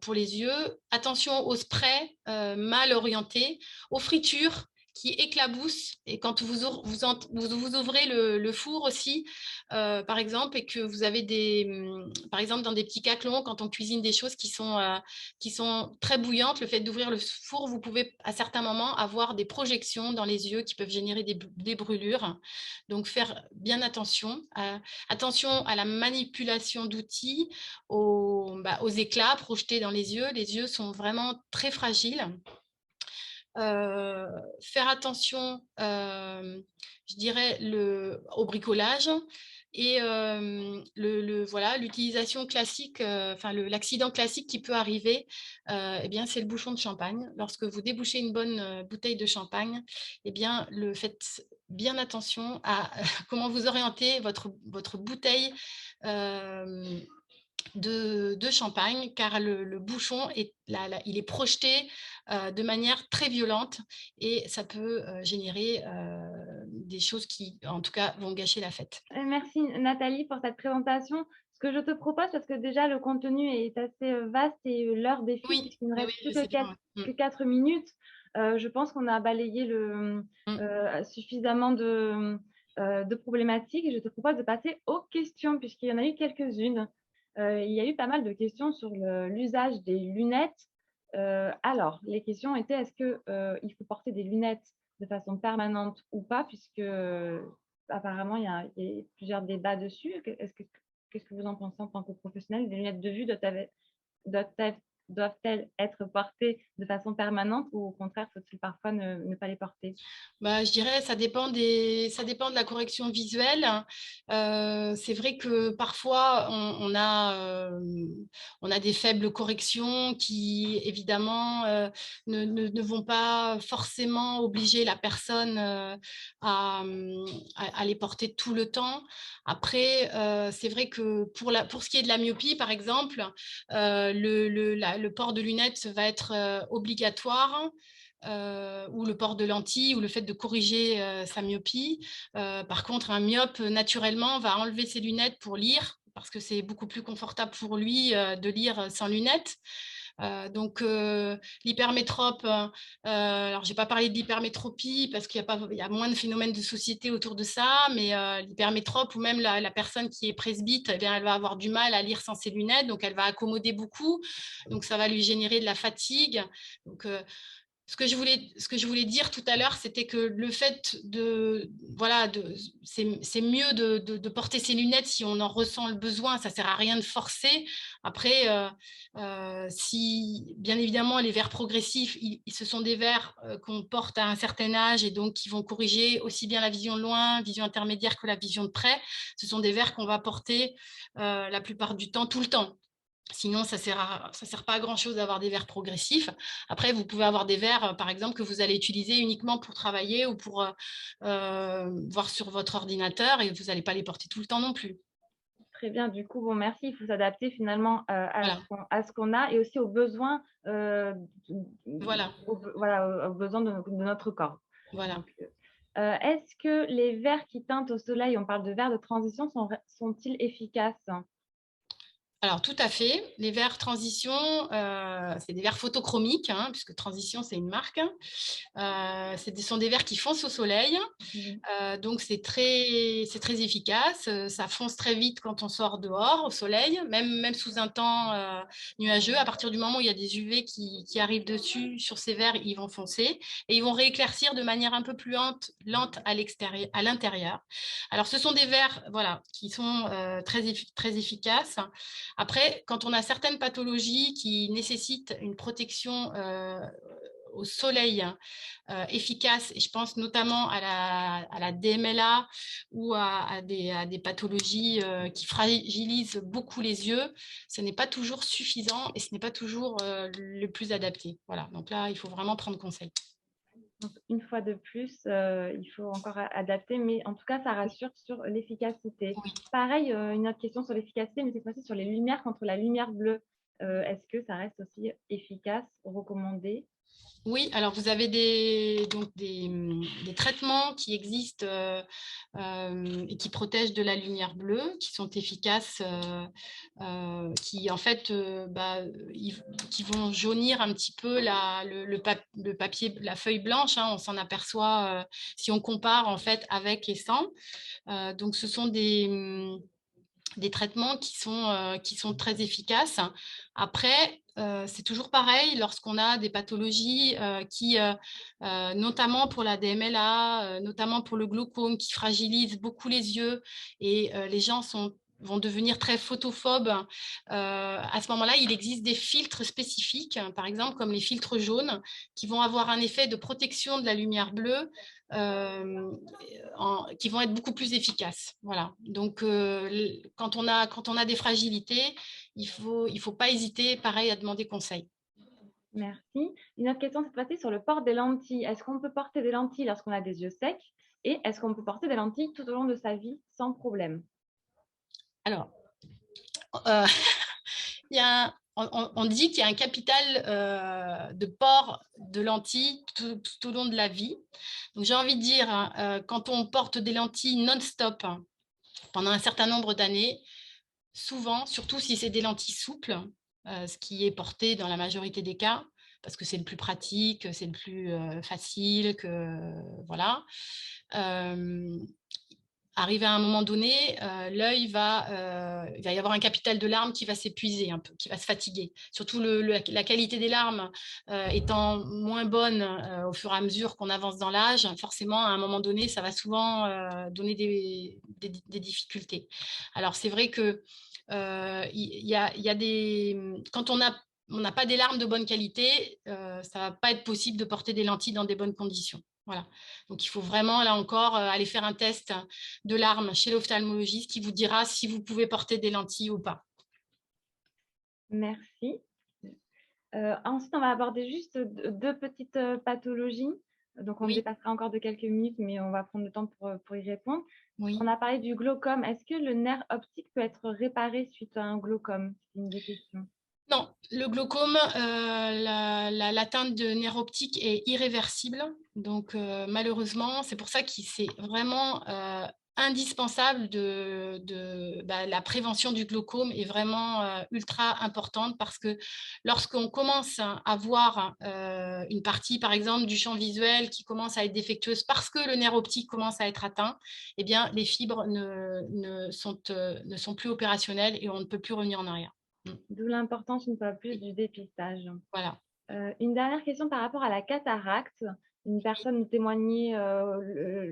pour les yeux. Attention aux sprays mal orientés, aux fritures qui éclaboussent. Et quand vous ouvrez le four aussi, par exemple, et que vous avez par exemple, dans des petits caclons, quand on cuisine des choses qui sont très bouillantes, le fait d'ouvrir le four, vous pouvez à certains moments avoir des projections dans les yeux qui peuvent générer des brûlures. Donc, faire bien attention. Attention à la manipulation d'outils, aux éclats projetés dans les yeux. Les yeux sont vraiment très fragiles. Faire attention, je dirais, au bricolage et voilà, l'utilisation classique, l'accident classique qui peut arriver, eh bien, c'est le bouchon de champagne. Lorsque vous débouchez une bonne bouteille de champagne, eh bien, faites bien attention à comment vous orientez votre bouteille de champagne, car le bouchon il est projeté de manière très violente et ça peut générer des choses qui, en tout cas, vont gâcher la fête. Merci Nathalie pour cette présentation. Ce que je te propose, parce que déjà le contenu est assez vaste et l'heure défile Oui, puisqu'il ne oui, reste oui, plus je sais bien. que 4 minutes. Je pense qu'on a balayé suffisamment de problématiques et je te propose de passer aux questions puisqu'il y en a eu quelques-unes. Il y a eu pas mal de questions sur l'usage des lunettes. Alors, les questions étaient est-ce qu'il faut porter des lunettes de façon permanente ou pas, puisque apparemment il y a plusieurs débats dessus. Qu'est-ce que vous en pensez en tant que professionnel? Les lunettes de vue doivent-elles doivent-elles être portées de façon permanente ou au contraire, faut-il parfois ne pas les porter? Bah, je dirais ça dépend de la correction visuelle. C'est vrai que parfois on a des faibles corrections qui évidemment ne vont pas forcément obliger la personne à les porter tout le temps. Après, c'est vrai que pour ce qui est de la myopie, par exemple, le port de lunettes va être obligatoire. Ou le port de lentilles ou le fait de corriger sa myopie. Par contre, un myope, naturellement, va enlever ses lunettes pour lire, parce que c'est beaucoup plus confortable pour lui de lire sans lunettes. Donc, l'hypermétrope, alors j'ai pas parlé de l'hypermétropie parce il y a moins de phénomènes de société autour de ça, mais l'hypermétrope ou même la personne qui est presbyte, eh bien, elle va avoir du mal à lire sans ses lunettes, donc elle va accommoder beaucoup, donc ça va lui générer de la fatigue. Donc, ce que je voulais dire tout à l'heure, c'était que le fait voilà, c'est mieux de porter ses lunettes si on en ressent le besoin. Ça ne sert à rien de forcer. Après, si bien évidemment les verres progressifs, ce sont des verres qu'on porte à un certain âge et donc qui vont corriger aussi bien la vision de loin, vision intermédiaire que la vision de près. Ce sont des verres qu'on va porter la plupart du temps, tout le temps. Sinon, ça sert pas à grand-chose d'avoir des verres progressifs. Après, vous pouvez avoir des verres, par exemple, que vous allez utiliser uniquement pour travailler ou pour voir sur votre ordinateur et vous n'allez pas les porter tout le temps non plus. Très bien, du coup, bon, merci. Il faut s'adapter finalement Voilà, à ce qu'on a et aussi aux besoins, voilà, aux besoins de notre corps. voilà. Donc, est-ce que les verres qui teintent au soleil, on parle de verres de transition, sont-ils efficaces? Alors, tout à fait. Les verres Transition, c'est des verres photochromiques, hein, puisque Transition, c'est une marque. Ce sont des verres qui foncent au soleil. Mhm. Donc, c'est très efficace. Ça fonce très vite quand on sort dehors au soleil, même sous un temps nuageux. À partir du moment où il y a des UV qui arrivent dessus, sur ces verres, ils vont foncer et ils vont rééclaircir de manière un peu plus lente à l'extérieur, à l'intérieur. Alors, ce sont des verres voilà, qui sont très efficaces. Après, quand on a certaines pathologies qui nécessitent une protection au soleil efficace, et je pense notamment à la DMLA ou à des pathologies qui fragilisent beaucoup les yeux, ce n'est pas toujours suffisant et ce n'est pas toujours le plus adapté. Voilà, donc là, il faut vraiment prendre conseil. Donc, une fois de plus, il faut encore adapter, mais en tout cas, ça rassure sur l'efficacité. Oui. Pareil, une autre question sur l'efficacité, mais cette fois-ci sur les lumières contre la lumière bleue. Est-ce que ça reste aussi efficace, recommandé? Oui, alors vous avez des traitements qui existent et qui protègent de la lumière bleue, qui sont efficaces, qui en fait qui vont jaunir un petit peu le papier, la feuille blanche, hein, on s'en aperçoit si on compare en fait avec et sans. Donc ce sont des traitements qui sont très efficaces. Après, c'est toujours pareil lorsqu'on a des pathologies notamment pour la DMLA, notamment pour le glaucome, qui fragilisent beaucoup les yeux et les gens vont devenir très photophobes. À ce moment-là, il existe des filtres spécifiques, par exemple comme les filtres jaunes, qui vont avoir un effet de protection de la lumière bleue euh, qui vont être beaucoup plus efficaces. Voilà. Donc, quand on a des fragilités, il faut pas hésiter, pareil, à demander conseil. Merci. Une autre question cette fois-ci sur le port des lentilles. Est-ce qu'on peut porter des lentilles lorsqu'on a des yeux secs? Et est-ce qu'on peut porter des lentilles tout au long de sa vie sans problème? Alors, euh, on dit qu'il y a un capital de port de lentilles tout au long de la vie. Donc, j'ai envie de dire, hein, quand on porte des lentilles non-stop hein, pendant un certain nombre d'années, souvent, surtout si c'est des lentilles souples, ce qui est porté dans la majorité des cas, parce que c'est le plus pratique, c'est le plus facile, voilà. Euh, Arrivé à un moment donné, l'œil il va y avoir un capital de larmes qui va s'épuiser un peu, qui va se fatiguer. Surtout la qualité des larmes étant moins bonne au fur et à mesure qu'on avance dans l'âge, forcément, à un moment donné, ça va souvent donner des difficultés. Alors, c'est vrai que il y a quand on n'a pas des larmes de bonne qualité, ça ne va pas être possible de porter des lentilles dans des bonnes conditions. Voilà. Donc, il faut vraiment, là encore, aller faire un test de larmes chez l'ophtalmologiste qui vous dira si vous pouvez porter des lentilles ou pas. Merci. Ensuite, on va aborder juste deux petites pathologies. Donc, on Oui, dépassera encore de quelques minutes, mais on va prendre le temps pour y répondre. On oui. a parlé du glaucome. Est-ce que le nerf optique peut être réparé suite à un glaucome? C'est une des questions. Non, le glaucome, l'atteinte de nerf optique est irréversible. Donc, malheureusement, c'est pour ça qu'il c'est vraiment indispensable la prévention du glaucome est vraiment ultra importante parce que lorsqu'on commence à voir une partie, par exemple, du champ visuel qui commence à être défectueuse parce que le nerf optique commence à être atteint, eh bien, les fibres ne sont plus opérationnelles et on ne peut plus revenir en arrière. D'où l'importance une fois plus du dépistage. Voilà. Une dernière question par rapport à la cataracte. Une personne nous témoignait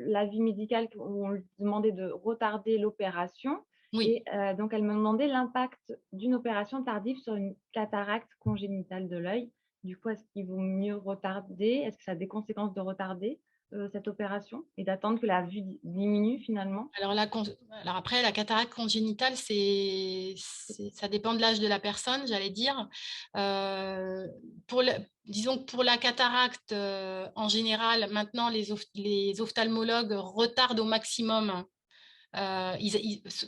l'avis médical où on lui demandait de retarder l'opération Oui. et donc elle me demandait l'impact d'une opération tardive sur une cataracte congénitale de l'œil. Du coup, est-ce qu'il vaut mieux retarder? Est-ce que ça a des conséquences de retarder cette opération et d'attendre que la vue diminue finalement? Alors après, la cataracte congénitale, ça dépend de l'âge de la personne, j'allais dire. Euh, Disons que pour la cataracte, en général, maintenant, les ophtalmologues retardent au maximum.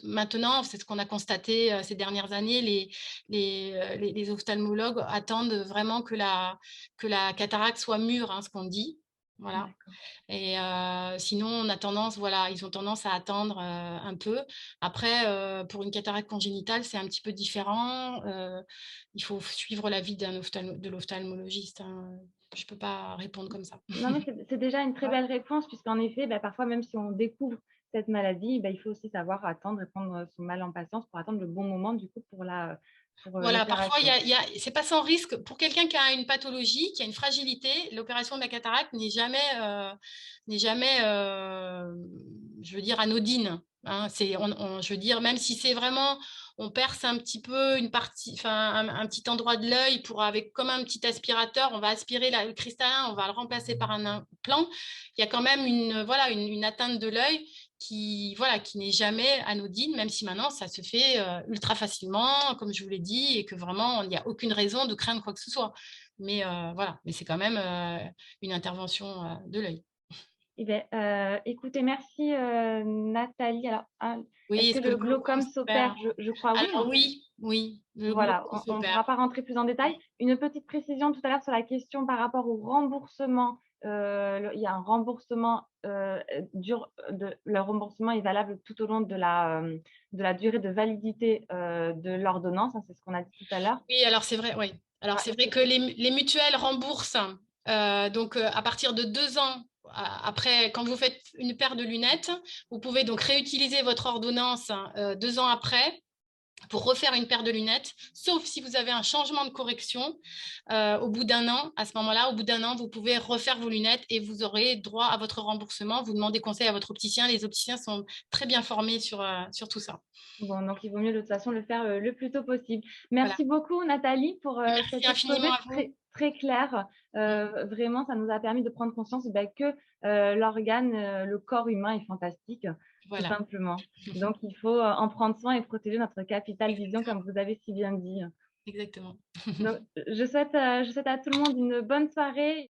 Maintenant, c'est ce qu'on a constaté ces dernières années, les ophtalmologues attendent vraiment que la cataracte soit mûre, hein, ce qu'on dit. Voilà. D'accord. Et sinon, ils ont tendance à attendre un peu. Après, pour une cataracte congénitale, c'est un petit peu différent. Il faut suivre l'avis de l'ophtalmologiste, hein. Je ne peux pas répondre comme ça. Non, mais c'est déjà une très Ouais. belle réponse puisqu'en effet, bah, parfois, même si on découvre cette maladie, bah, il faut aussi savoir attendre et prendre son mal en patience pour attendre le bon moment du coup pour Voilà, parfois, l'opération. c'est pas sans risque. Pour quelqu'un qui a une pathologie, qui a une fragilité, l'opération de la cataracte n'est jamais, je veux dire, anodine, hein. Je veux dire, même si c'est vraiment, on perce un petit peu une partie, enfin, un petit endroit de l'œil comme un petit aspirateur, on va aspirer le cristallin, on va le remplacer par un implant. Il y a quand même une atteinte de l'œil qui n'est jamais anodine, même si maintenant ça se fait ultra facilement, comme je vous l'ai dit, et que vraiment il n'y a aucune raison de craindre quoi que ce soit. Mais mais c'est quand même une intervention de l'œil. Eh ben, écoutez, merci Nathalie. Alors, Oui, est-ce que est-ce que le le glaucome glaucome s'opère? s'opère? Je crois oui, Alors hein. oui, oui, le Voilà, glaucome on ne s'opère. pourra pas rentrer plus en détail. Une petite précision tout à l'heure sur la question par rapport au remboursement. Il y a un remboursement le remboursement est valable tout au long de la durée de validité de l'ordonnance, hein, c'est ce qu'on a dit tout à l'heure. Oui, alors c'est vrai, oui. Alors Ah, c'est vrai que les mutuelles remboursent donc à partir de 2 ans après, quand vous faites une paire de lunettes, vous pouvez donc réutiliser votre ordonnance 2 ans après pour refaire une paire de lunettes, sauf si vous avez un changement de correction au bout d'un an. À ce moment-là, au bout d'un an, vous pouvez refaire vos lunettes et vous aurez droit à votre remboursement. Vous demandez conseil à votre opticien. Les opticiens sont très bien formés sur tout ça. bon, donc il vaut mieux de toute façon le faire le plus tôt possible. Voilà. Merci beaucoup Nathalie pour Merci cet infiniment exposé à vous. très clair. Vraiment, ça nous a permis de prendre conscience bah, que l'organe, le corps humain est fantastique, tout Voilà. simplement. Donc il faut en prendre soin et protéger notre capital vision, Exactement. comme vous avez si bien dit. Exactement. Donc je souhaite à tout le monde une bonne soirée.